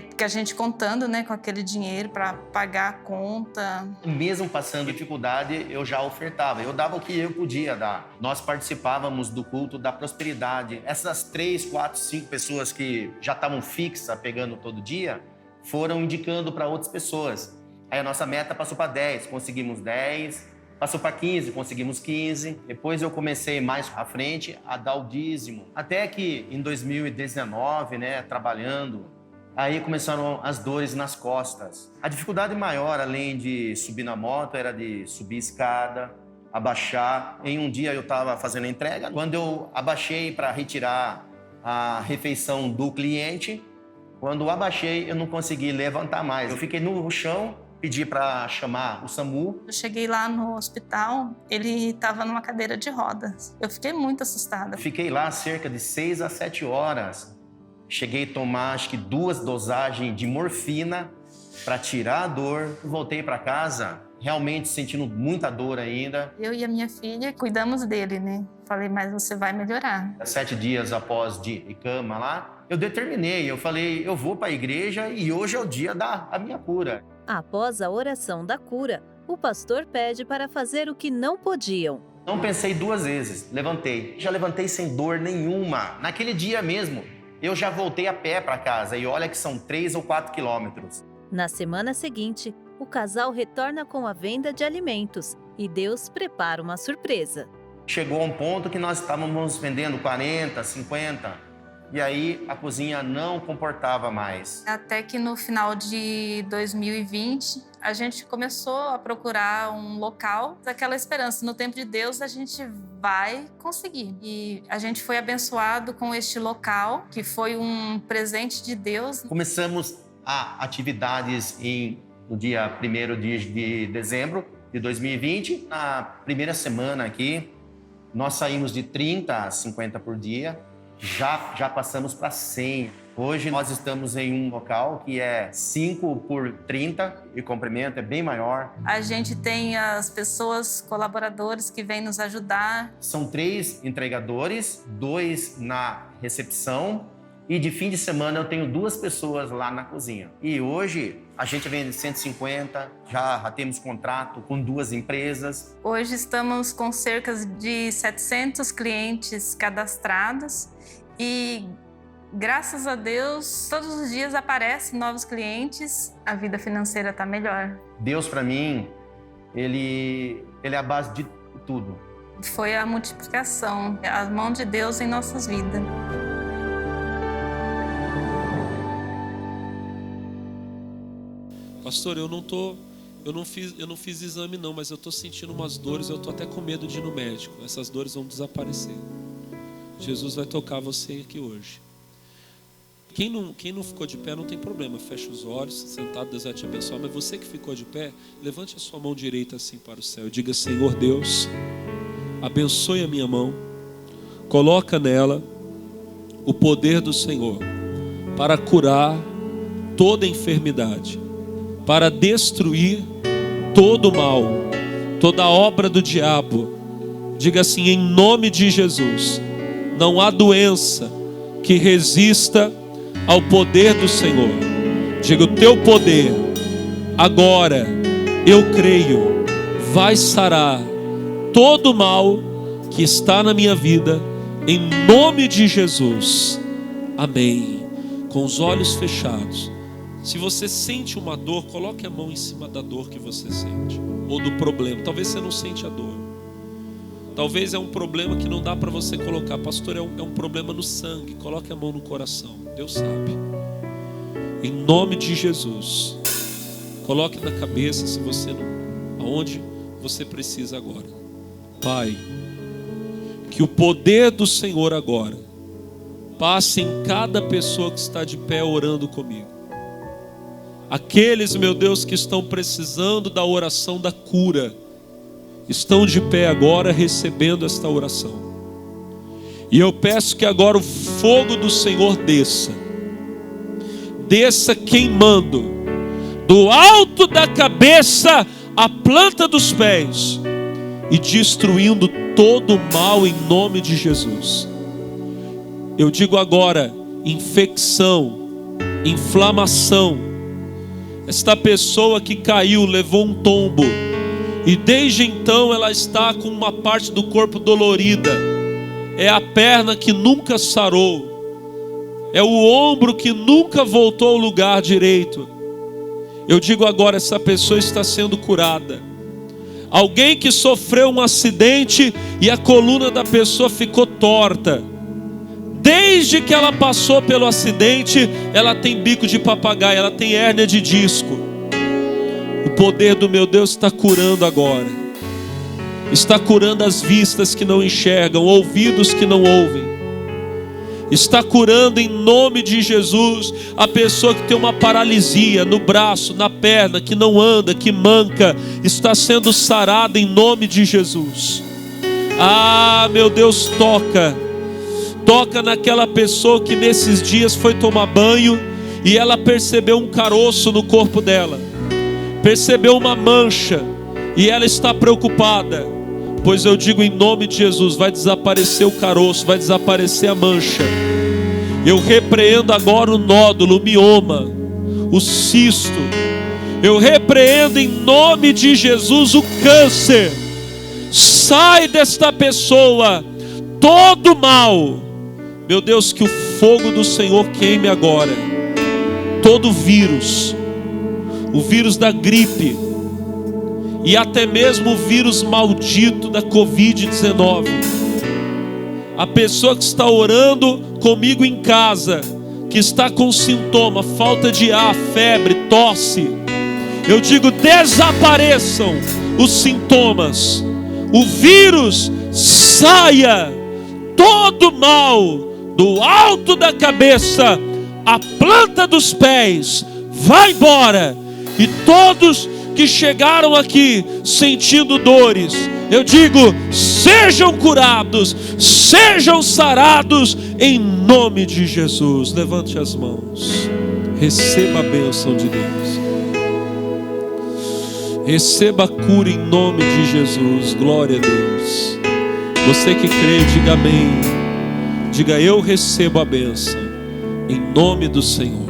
porque a gente contando, né, com aquele dinheiro para pagar a conta. Mesmo passando dificuldade, eu já ofertava. Eu dava o que eu podia dar. Nós participávamos do culto da prosperidade. Essas 3, 4, 5 pessoas que já estavam fixas pegando todo dia, foram indicando para outras pessoas. Aí a nossa meta passou para 10, conseguimos 10. Passou para 15, conseguimos 15. Depois eu comecei mais à frente a dar o dízimo. Até que em 2019, né, trabalhando, aí começaram as dores nas costas. A dificuldade maior, além de subir na moto, era de subir escada, abaixar. Em um dia eu estava fazendo a entrega. Quando eu abaixei para retirar a refeição do cliente, quando eu abaixei, eu não consegui levantar mais. Eu fiquei no chão, pedi para chamar o SAMU. Eu cheguei lá no hospital, ele estava numa cadeira de rodas. Eu fiquei muito assustada. Fiquei lá cerca de 6 a 7 horas. Cheguei a tomar, acho que 2 dosagens de morfina para tirar a dor. Voltei para casa, realmente sentindo muita dor ainda. Eu e a minha filha cuidamos dele, né? Falei, mas você vai melhorar. 7 dias após de cama lá, eu determinei. Eu falei, eu vou para a igreja e hoje é o dia da minha cura. Após a oração da cura, o pastor pede para fazer o que não podiam. Não pensei 2 vezes, levantei. Já levantei sem dor nenhuma. Naquele dia mesmo, eu já voltei a pé para casa e olha que são 3 ou 4 quilômetros. Na semana seguinte, o casal retorna com a venda de alimentos e Deus prepara uma surpresa. Chegou a um ponto que nós estávamos vendendo 40, 50 e aí a cozinha não comportava mais. Até que no final de 2020, a gente começou a procurar um local, daquela esperança, no tempo de Deus a gente vai conseguir. E a gente foi abençoado com este local, que foi um presente de Deus. Começamos a atividades no dia 1º de dezembro de 2020. Na primeira semana aqui, nós saímos de 30 a 50 por dia. Já passamos para 100. Hoje nós estamos em um local que é 5 por 30 e o comprimento é bem maior. A gente tem as pessoas, colaboradores que vêm nos ajudar. São 3 entregadores, 2 na recepção e de fim de semana eu tenho 2 pessoas lá na cozinha. E hoje a gente vende 150, já temos contrato com 2 empresas. Hoje estamos com cerca de 700 clientes cadastrados e, graças a Deus, todos os dias aparecem novos clientes, a vida financeira está melhor. Deus, para mim, ele é a base de tudo. Foi a multiplicação, a mão de Deus em nossas vidas. Pastor, eu não fiz exame não, mas eu estou sentindo umas dores, eu estou até com medo de ir no médico. Essas dores vão desaparecer. Jesus vai tocar você aqui hoje. Quem não ficou de pé não tem problema, fecha os olhos, sentado, Deus vai te abençoar. Mas você que ficou de pé, levante a sua mão direita assim para o céu e diga: Senhor Deus, abençoe a minha mão, coloca nela o poder do Senhor para curar toda enfermidade, para destruir todo mal, toda obra do diabo. Diga assim: em nome de Jesus, não há doença que resista ao poder do Senhor. Diga: o teu poder agora, eu creio, vai sarar todo mal que está na minha vida, em nome de Jesus. Amém. Com os olhos fechados, se você sente uma dor, coloque a mão em cima da dor que você sente, ou do problema. Talvez você não sente a dor, talvez é um problema que não dá para você colocar. Pastor, é um problema no sangue. Coloque a mão no coração, Deus sabe. Em nome de Jesus, coloque na cabeça, se você não, aonde você precisa agora. Pai, que o poder do Senhor agora passe em cada pessoa que está de pé orando comigo. Aqueles, meu Deus, que estão precisando da oração da cura, estão de pé agora recebendo esta oração. E eu peço que agora o fogo do Senhor desça queimando do alto da cabeça à planta dos pés e destruindo todo o mal em nome de Jesus. Eu digo agora: infecção, inflamação. Esta pessoa que caiu, levou um tombo, e desde então ela está com uma parte do corpo dolorida. É a perna que nunca sarou, é o ombro que nunca voltou ao lugar direito. Eu digo agora: essa pessoa está sendo curada. Alguém que sofreu um acidente e a coluna da pessoa ficou torta, desde que ela passou pelo acidente, ela tem bico de papagaio, ela tem hérnia de disco. O poder do meu Deus está curando agora. Está curando as vistas que não enxergam, ouvidos que não ouvem. Está curando em nome de Jesus a pessoa que tem uma paralisia no braço, na perna, que não anda, que manca. Está sendo sarada em nome de Jesus. Ah, meu Deus, toca naquela pessoa que nesses dias foi tomar banho e ela percebeu um caroço no corpo dela, percebeu uma mancha e ela está preocupada. Pois eu digo em nome de Jesus: vai desaparecer o caroço, vai desaparecer a mancha. Eu repreendo agora o nódulo, o mioma, o cisto. Eu repreendo em nome de Jesus o câncer. Sai desta pessoa todo mal. Meu Deus, que o fogo do Senhor queime agora todo vírus, o vírus da gripe e até mesmo o vírus maldito da Covid-19. A pessoa que está orando comigo em casa, que está com sintoma, falta de ar, febre, tosse, eu digo: desapareçam os sintomas, o vírus saia, todo mal do alto da cabeça à planta dos pés, vai embora. E todos que chegaram aqui sentindo dores, eu digo: sejam curados, sejam sarados em nome de Jesus. Levante as mãos, receba a bênção de Deus, receba a cura em nome de Jesus. Glória a Deus. Você que crê, diga amém. Diga: eu recebo a bênção em nome do Senhor.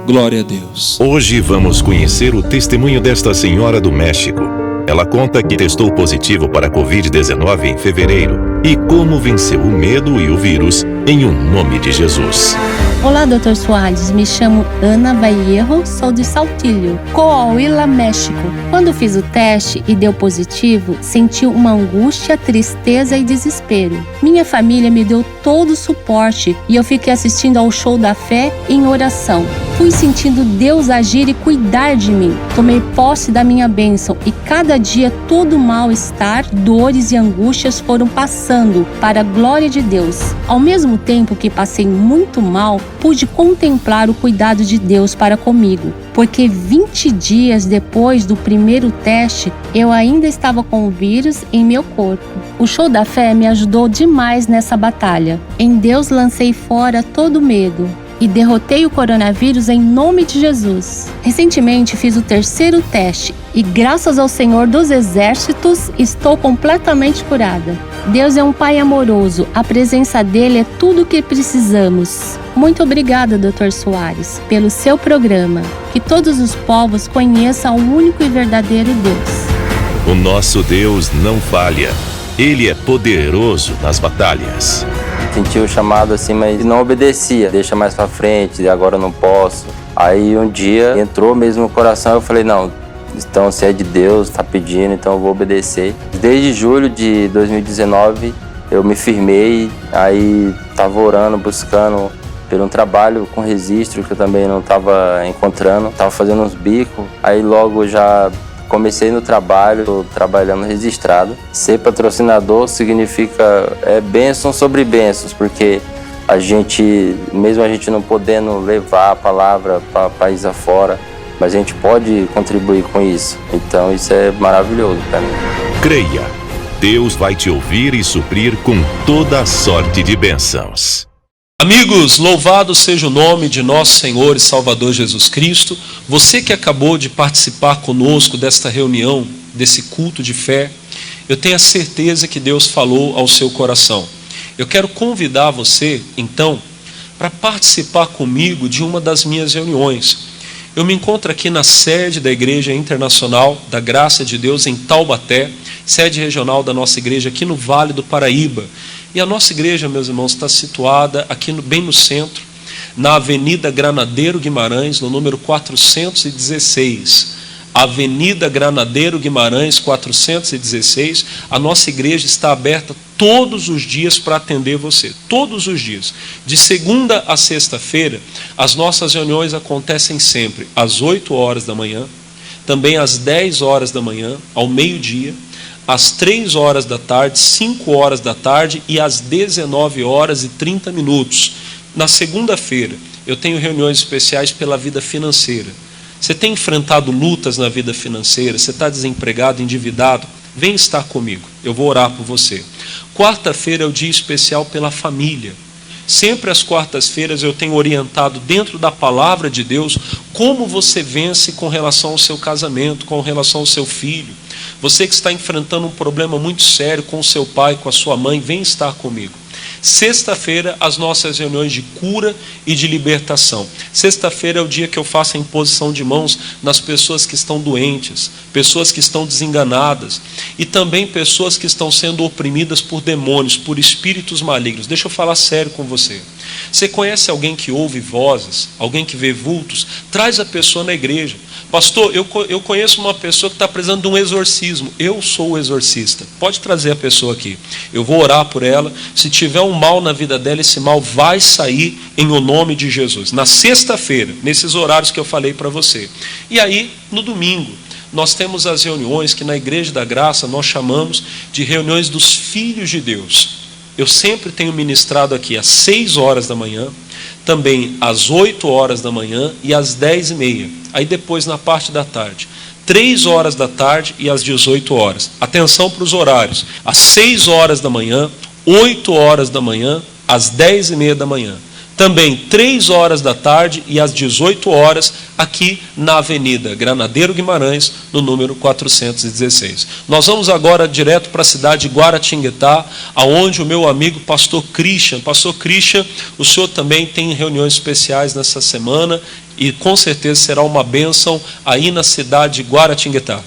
Glória a Deus. Hoje vamos conhecer o testemunho desta senhora do México. Ela conta que testou positivo para a Covid-19 em fevereiro e como venceu o medo e o vírus em nome de Jesus. Olá, Dr. Soares. Me chamo Ana Vallejo, sou de Saltillo, Coahuila, México. Quando fiz o teste e deu positivo, senti uma angústia, tristeza e desespero. Minha família me deu todo o suporte e eu fiquei assistindo ao show da fé em oração. Fui sentindo Deus agir e cuidar de mim. Tomei posse da minha bênção e cada dia todo mal-estar, dores e angústias foram passando para a glória de Deus. Ao mesmo tempo que passei muito mal, pude contemplar o cuidado de Deus para comigo, porque 20 dias depois do primeiro teste, eu ainda estava com o vírus em meu corpo. O show da fé me ajudou demais nessa batalha. Em Deus lancei fora todo medo e derrotei o coronavírus em nome de Jesus. Recentemente fiz o terceiro teste E graças ao Senhor dos Exércitos, estou completamente curada. Deus é um Pai amoroso, a presença dele é tudo o que precisamos. Muito obrigada, Dr. Soares, pelo seu programa. Que todos os povos conheçam o único e verdadeiro Deus. O nosso Deus não falha. Ele é poderoso nas batalhas. Senti o chamado assim, mas não obedecia. Deixa mais pra frente, agora eu não posso. Aí um dia entrou mesmo no coração, eu falei, não, então se é de Deus, tá pedindo, então eu vou obedecer. Desde julho de 2019 eu me firmei, aí tava orando, buscando por um trabalho com registro que eu também não tava encontrando. Tava fazendo uns bicos, aí logo já comecei no trabalho, tô trabalhando registrado. Ser patrocinador significa bênção sobre bênçãos, porque a gente, mesmo a gente não podendo levar a palavra para país afora, mas a gente pode contribuir com isso. Então isso é maravilhoso para mim. Creia, Deus vai te ouvir e suprir com toda a sorte de bênçãos. Amigos, louvado seja o nome de nosso Senhor e Salvador Jesus Cristo. Você que acabou de participar conosco desta reunião, desse culto de fé, eu tenho a certeza que Deus falou ao seu coração. Eu quero convidar você, então, para participar comigo de uma das minhas reuniões. Eu me encontro aqui na sede da Igreja Internacional da Graça de Deus em Taubaté, sede regional da nossa igreja aqui no Vale do Paraíba. E a nossa igreja, meus irmãos, está situada aqui bem no centro, na Avenida Granadeiro Guimarães, no número 416. Avenida Granadeiro Guimarães, 416. A nossa igreja está aberta todos os dias para atender você. Todos os dias. De segunda a sexta-feira, as nossas reuniões acontecem sempre às 8 horas da manhã, também às 10 horas da manhã, ao meio-dia, às 3 horas da tarde, 5 horas da tarde e às 19 horas e 30 minutos. Na segunda-feira, eu tenho reuniões especiais pela vida financeira. Você tem enfrentado lutas na vida financeira, você está desempregado, endividado, vem estar comigo, eu vou orar por você. Quarta-feira é o dia especial pela família. Sempre às quartas-feiras eu tenho orientado dentro da palavra de Deus como você vence com relação ao seu casamento, com relação ao seu filho. Você que está enfrentando um problema muito sério com o seu pai, com a sua mãe, vem estar comigo. Sexta-feira, as nossas reuniões de cura e de libertação. Sexta-feira é o dia que eu faço a imposição de mãos nas pessoas que estão doentes, pessoas que estão desenganadas e também pessoas que estão sendo oprimidas por demônios, por espíritos malignos. Deixa eu falar sério com você. Você conhece alguém que ouve vozes, alguém que vê vultos? Traz a pessoa na igreja. Pastor, eu conheço uma pessoa que está precisando de um exorcismo. Eu sou o exorcista. Pode trazer a pessoa aqui. Eu vou orar por ela. Se tiver um mal na vida dela, esse mal vai sair em o nome de Jesus. Na sexta-feira, nesses horários que eu falei para você. E aí, no domingo, nós temos as reuniões que na Igreja da Graça nós chamamos de reuniões dos filhos de Deus. Eu sempre tenho ministrado aqui às 6 horas da manhã, também às 8 horas da manhã e às 10h30. Aí depois na parte da tarde, 3 horas da tarde e às 18 horas. Atenção para os horários. Às 6 horas da manhã, 8 horas da manhã, às 10h30 da manhã. Também 3 horas da tarde e às 18 horas, aqui na Avenida Granadeiro Guimarães, no número 416. Nós vamos agora direto para a cidade de Guaratinguetá, aonde o meu amigo Pastor Christian, o senhor também tem reuniões especiais nessa semana e com certeza será uma bênção aí na cidade de Guaratinguetá.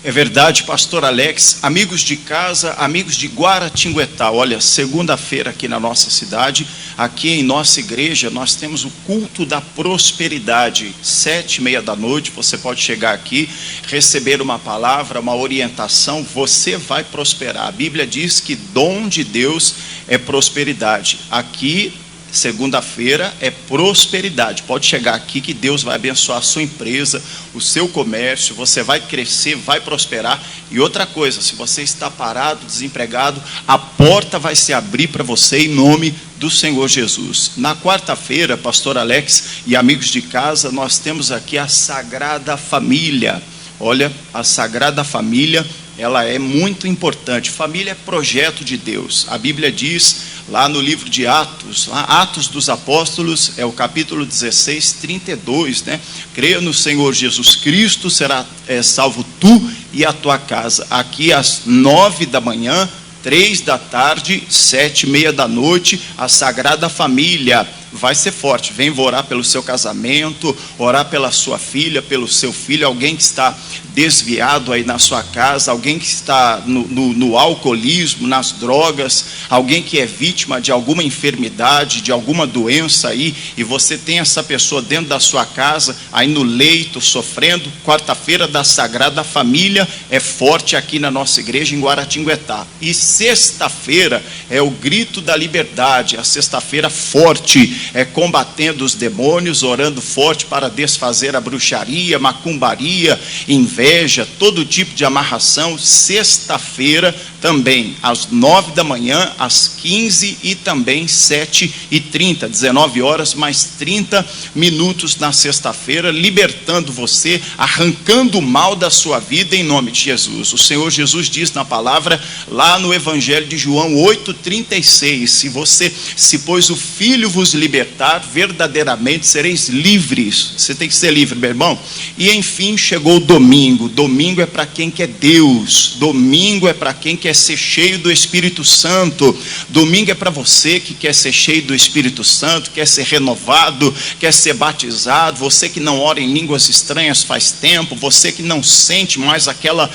É verdade, pastor Alex, amigos de casa, amigos de Guaratinguetá, olha, segunda-feira aqui na nossa cidade, aqui em nossa igreja, nós temos o culto da prosperidade, 7h30 da noite, você pode chegar aqui, receber uma palavra, uma orientação, você vai prosperar. A Bíblia diz que dom de Deus é prosperidade. Aqui, segunda-feira é prosperidade. Pode chegar aqui que Deus vai abençoar a sua empresa, o seu comércio, você vai crescer, vai prosperar. E outra coisa, se você está parado, desempregado, a porta vai se abrir para você em nome do Senhor Jesus. Na quarta-feira, pastor Alex e amigos de casa, nós temos aqui a Sagrada Família. Olha, a Sagrada Família, ela é muito importante. Família é projeto de Deus. A Bíblia diz lá no livro de Atos, lá, Atos dos Apóstolos, é o capítulo 16, 32, né? Creia no Senhor Jesus Cristo, será salvo tu e a tua casa. Aqui às 9 da manhã, 3 da tarde, 7h30 da noite, a Sagrada Família. Vai ser forte, vem orar pelo seu casamento, orar pela sua filha, pelo seu filho, alguém que está desviado aí na sua casa, alguém que está no alcoolismo, nas drogas, alguém que é vítima de alguma enfermidade, de alguma doença aí, e você tem essa pessoa dentro da sua casa, aí no leito, sofrendo. Quarta-feira da Sagrada Família é forte aqui na nossa igreja em Guaratinguetá. E sexta-feira é o grito da liberdade, a sexta-feira forte, combatendo os demônios, orando forte para desfazer a bruxaria, macumbaria, inveja, todo tipo de amarração. Sexta-feira também, às 9 da manhã, às 15 e também 7h30, 19 horas mais 30 minutos na sexta-feira, libertando você, arrancando o mal da sua vida em nome de Jesus. O Senhor Jesus diz na palavra, lá no Evangelho de João 8,36, se pois o Filho vos libertar, verdadeiramente sereis livres. Você tem que ser livre, meu irmão. E enfim, chegou o domingo. Domingo é para quem quer Deus. Domingo é para quem quer ser cheio do Espírito Santo. Domingo é para você que quer ser cheio do Espírito Santo, quer ser renovado, quer ser batizado. Você que não ora em línguas estranhas faz tempo, você que não sente mais aquela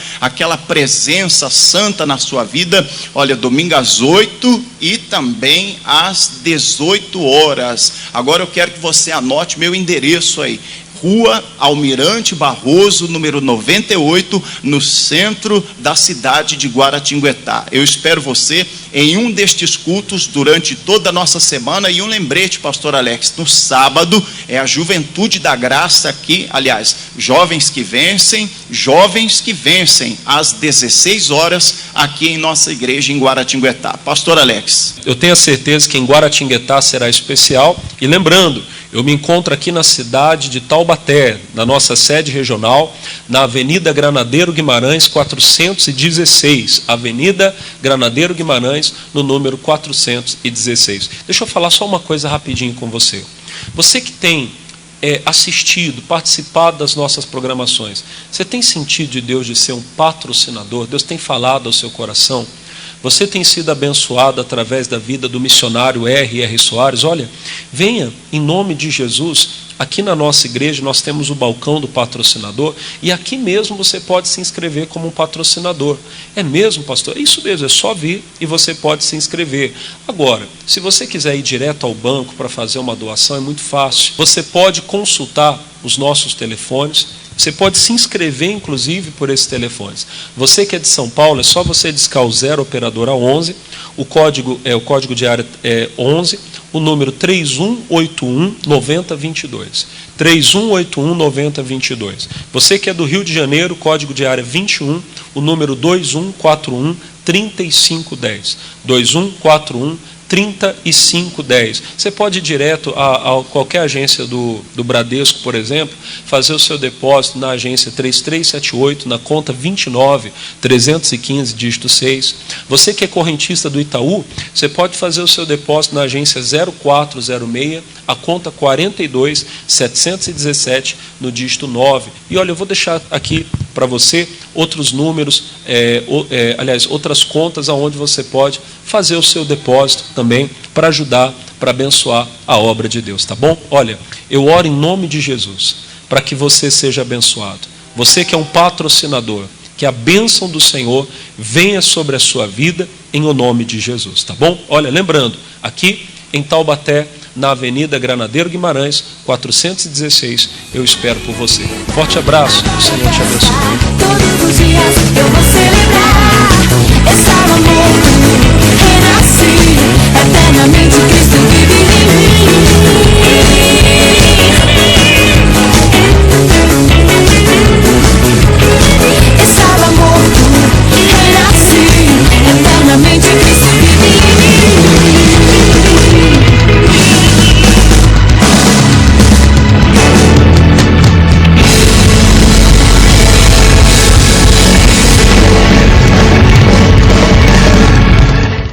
presença santa na sua vida. Olha, domingo às 8 e também às 18 horas. Agora eu quero que você anote meu endereço aí. Rua Almirante Barroso, número 98, no centro da cidade de Guaratinguetá. Eu espero você em um destes cultos durante toda a nossa semana. E um lembrete, pastor Alex, no sábado é a Juventude da Graça aqui, aliás, jovens que vencem, às 16 horas aqui em nossa igreja em Guaratinguetá. Pastor Alex. Eu tenho a certeza que em Guaratinguetá será especial. E lembrando, eu me encontro aqui na cidade de Taubaté, na nossa sede regional, na Avenida Granadeiro Guimarães 416, Avenida Granadeiro Guimarães, no número 416. Deixa eu falar só uma coisa rapidinho com você. Você que tem assistido, participado das nossas programações, você tem sentido de Deus de ser um patrocinador? Deus tem falado ao seu coração? Você tem sido abençoado através da vida do missionário R.R. Soares? Olha, venha em nome de Jesus. Aqui na nossa igreja nós temos o balcão do patrocinador e aqui mesmo você pode se inscrever como um patrocinador. É mesmo, pastor? É isso mesmo, é só vir e você pode se inscrever. Agora, se você quiser ir direto ao banco para fazer uma doação, é muito fácil. Você pode consultar os nossos telefones. Você pode se inscrever, inclusive, por esses telefones. Você que é de São Paulo, é só você discar o 0 operadora 11, o código de área é 11, o número 3181-9022. 3181-9022. Você que é do Rio de Janeiro, código de área 21, o número 2141-3510. 2141-3510. Você pode ir direto a qualquer agência do Bradesco, por exemplo, fazer o seu depósito na agência 3378, na conta 29-315, dígito 6. Você que é correntista do Itaú, você pode fazer o seu depósito na agência 0406, a conta 42-717, no dígito 9. E olha, eu vou deixar aqui para você outros números, outras contas aonde você pode fazer o seu depósito também para ajudar, para abençoar a obra de Deus, tá bom? Olha, eu oro em nome de Jesus para que você seja abençoado. Você que é um patrocinador, que a bênção do Senhor venha sobre a sua vida em o nome de Jesus, tá bom? Olha, lembrando, aqui em Taubaté, na Avenida Granadeiro Guimarães, 416, eu espero por você. Forte abraço, o Senhor te abençoe. Todos os dias eu vou celebrar. Estava morto, renasci, eternamente Cristo vive em mim.